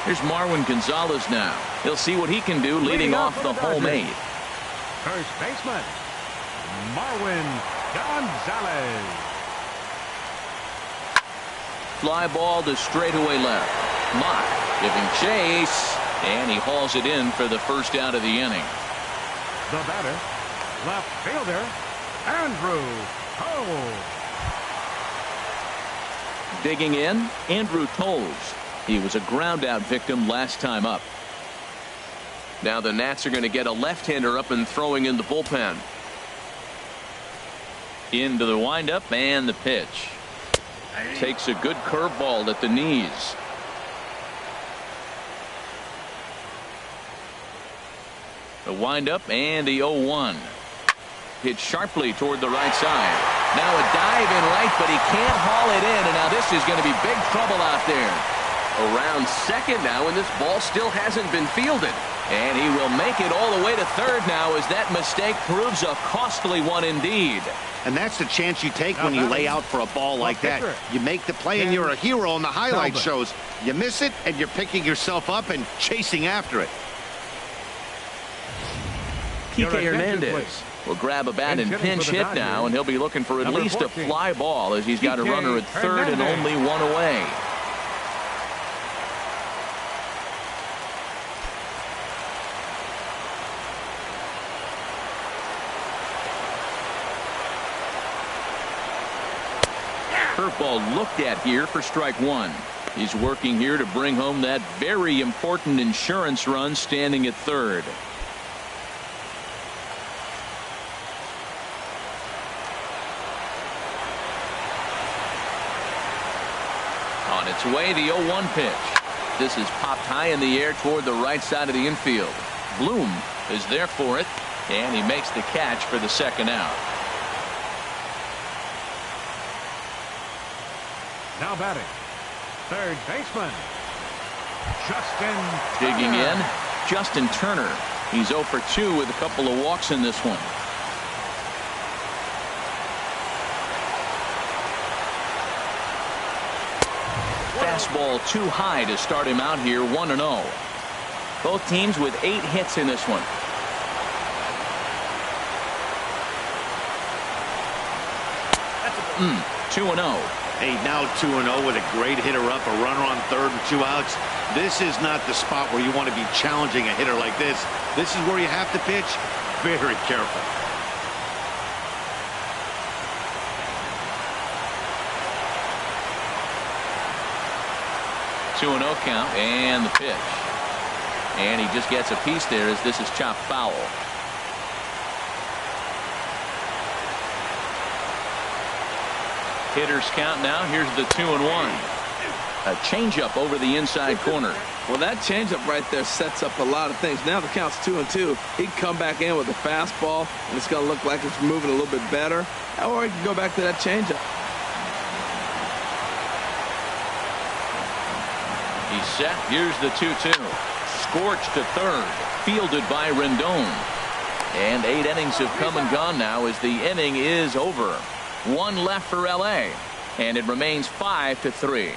Here's Marwin Gonzalez now. He'll see what he can do leading off the home 8th. First baseman, Marwin Gonzalez. Fly ball to straightaway left. Mock giving chase, and he hauls it in for the first out of the inning. The batter, left fielder, Andrew Toles. Digging in, Andrew Toles. He was a ground out victim last time up. Now the Nats are going to get a left-hander up and throwing in the bullpen. Into the windup and the pitch. Takes a good curveball at the knees. The windup and the 0-1. Hit sharply toward the right side. Now a dive in right, but he can't haul it in, and now this is going to be big trouble out there. Around second now, and this ball still hasn't been fielded. And he will make it all the way to third now as that mistake proves a costly one indeed. And that's the chance you take when you lay out for a ball like that. You make the play and you're a hero on the highlight shows. You miss it and you're picking yourself up and chasing after it. Kike Hernandez will grab a bat and pinch hit now, and he'll be looking for at least a fly ball as he's got a runner at third and only one away. Curveball looked at here for strike 1. He's working here to bring home that very important insurance run, standing at third. On its way, the 0-1 pitch. This is popped high in the air toward the right side of the infield. Bloom is there for it, and he makes the catch for the second out. Now batting, third baseman, Justin Digging Turner. in, Justin Turner. He's 0 for 2 with a couple of walks in this one. Fastball too high to start him out here, 1-0. Both teams with 8 hits in this one. Martin, 2-0. Hey, now 2-0 with a great hitter up, a runner on third and 2 outs. This is not the spot where you want to be challenging a hitter like this. This is where you have to pitch very careful. Two and 0 count, and the pitch. And he just gets a piece there as this is chopped foul. Hitters count now. Here's the 2-1. A changeup over the inside corner. Well, that changeup right there sets up a lot of things. Now the count's 2-2. He can come back in with a fastball, and it's going to look like it's moving a little bit better. Or he can go back to that changeup. He's set. Here's the 2-2. Scorched to third. Fielded by Rendon. And 8 innings have come and gone now as the inning is over. 1 left for L.A. And it remains 5-3.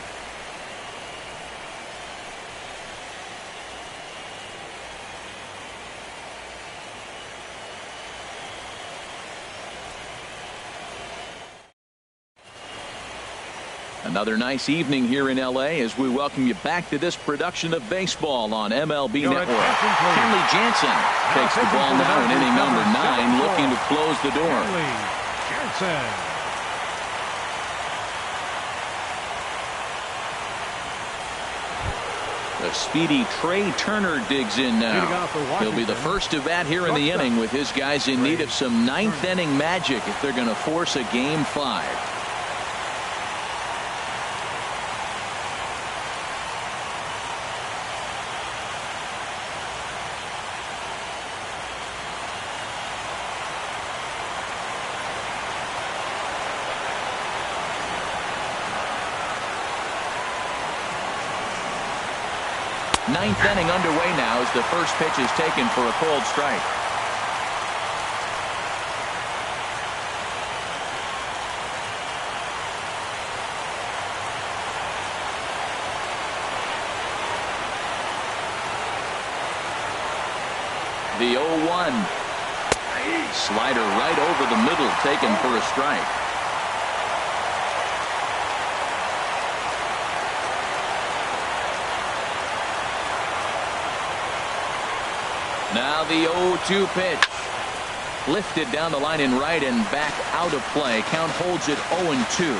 Another nice evening here in L.A. as we welcome you back to this production of baseball on MLB Network. Kenley Jansen takes the ball now in inning number 9, looking to close the door. Jansen. The speedy Trey Turner digs in now. He'll be the first to bat here in the inning with his guys in need of some 9th inning magic if they're going to force a Game 5. Ninth inning underway now as the first pitch is taken for a cold strike. The 0-1. Slider right over the middle, taken for a strike. Now the 0-2 pitch. Lifted down the line in right and back out of play. Count holds it 0-2.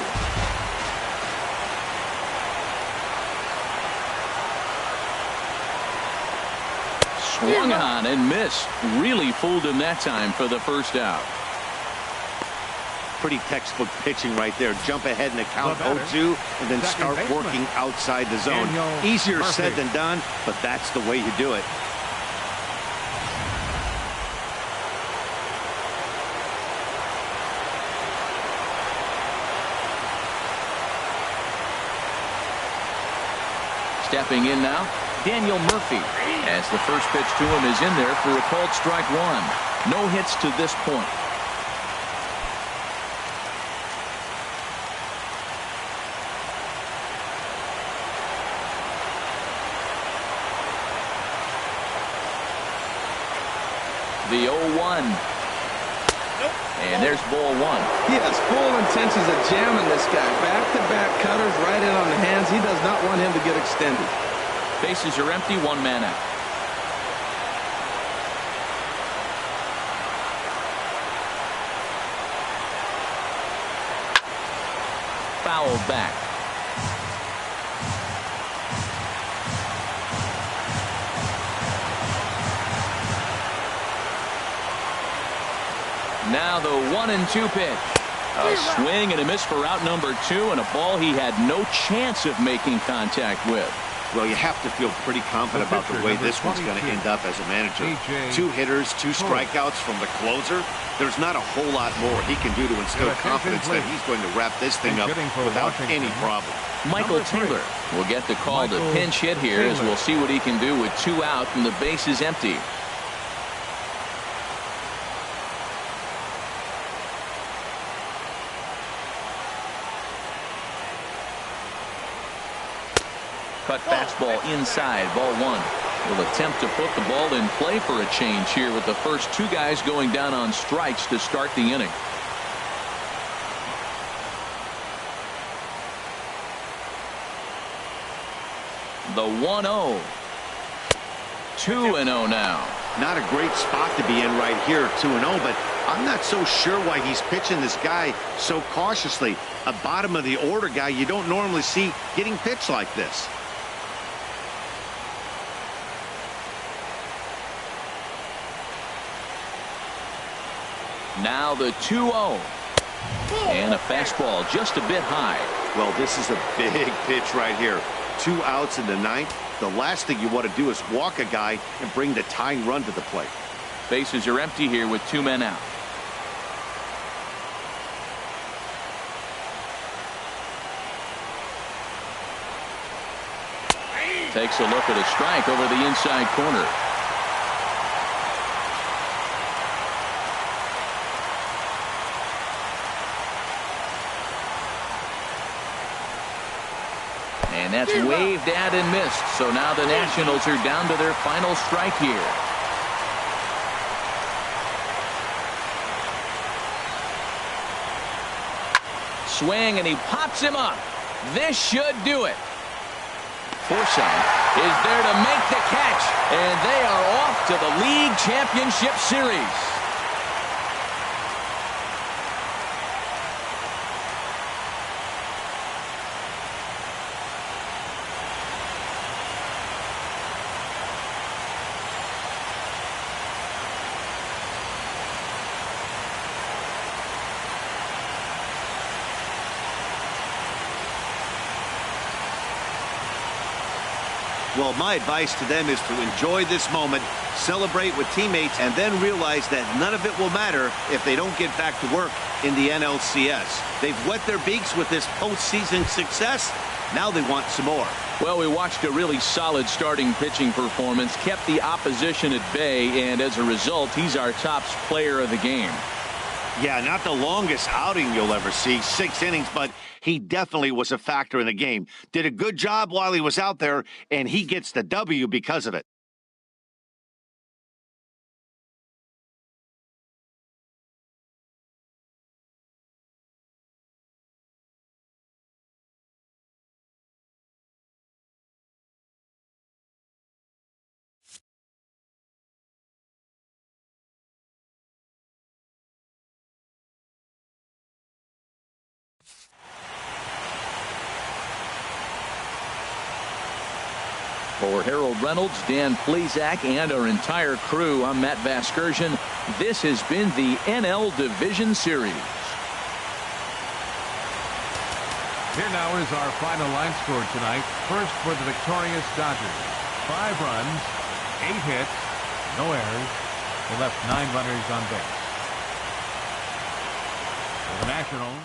Swung on and missed. Really fooled him that time for the first out. Pretty textbook pitching right there. Jump ahead in the count 0-2 and then start working outside the zone. Easier said than done, but that's the way you do it. Stepping in now, Daniel Murphy, as the first pitch to him is in there for a called strike 1. No hits to this point. The 0-1. And there's ball 1. He has full intentions of jamming this guy. Back-to-back cutters right in on the hands. He does not want him to get extended. Bases are empty, 1 man out. Foul back. Now the 1-2 pitch. A swing and a miss for out number 2, and a ball he had no chance of making contact with. Well, you have to feel pretty confident about the way this one's going to end up as a manager. 2 hitters, 2 strikeouts from the closer. There's not a whole lot more he can do to instill confidence that he's going to wrap this thing up without any problem. Michael Taylor will get the call to pinch hit here as we'll see what he can do with 2 out and the base is empty. Cut fastball inside, ball 1. Will attempt to put the ball in play for a change here with the first 2 guys going down on strikes to start the inning. the 1-0. 2-0 now. Not a great spot to be in right here, 2-0, but I'm not so sure why he's pitching this guy so cautiously. A bottom of the order guy you don't normally see getting pitched like this. Now the 2-0. And a fastball just a bit high. Well, this is a big pitch right here. 2 outs in the ninth. The last thing you want to do is walk a guy and bring the tying run to the plate. Bases are empty here with 2 men out. Takes a look at a strike over the inside corner. And that's waved at and missed. So now the Nationals are down to their final strike here. Swing, and he pops him up. This should do it. Forsythe is there to make the catch, and they are off to the League Championship Series. Well, my advice to them is to enjoy this moment, celebrate with teammates, and then realize that none of it will matter if they don't get back to work in the NLCS. They've wet their beaks with this postseason success. Now they want some more. Well, we watched a really solid starting pitching performance, kept the opposition at bay, and as a result, he's our top player of the game. Yeah, not the longest outing you'll ever see, 6 innings, but he definitely was a factor in the game. Did a good job while he was out there, and he gets the W because of it. For Harold Reynolds, Dan Plesac, and our entire crew, I'm Matt Vasgersian. This has been the NL Division Series. Here now is our final line score tonight. First for the victorious Dodgers. 5 runs, 8 hits, no errors. They left 9 runners on base. For the Nationals,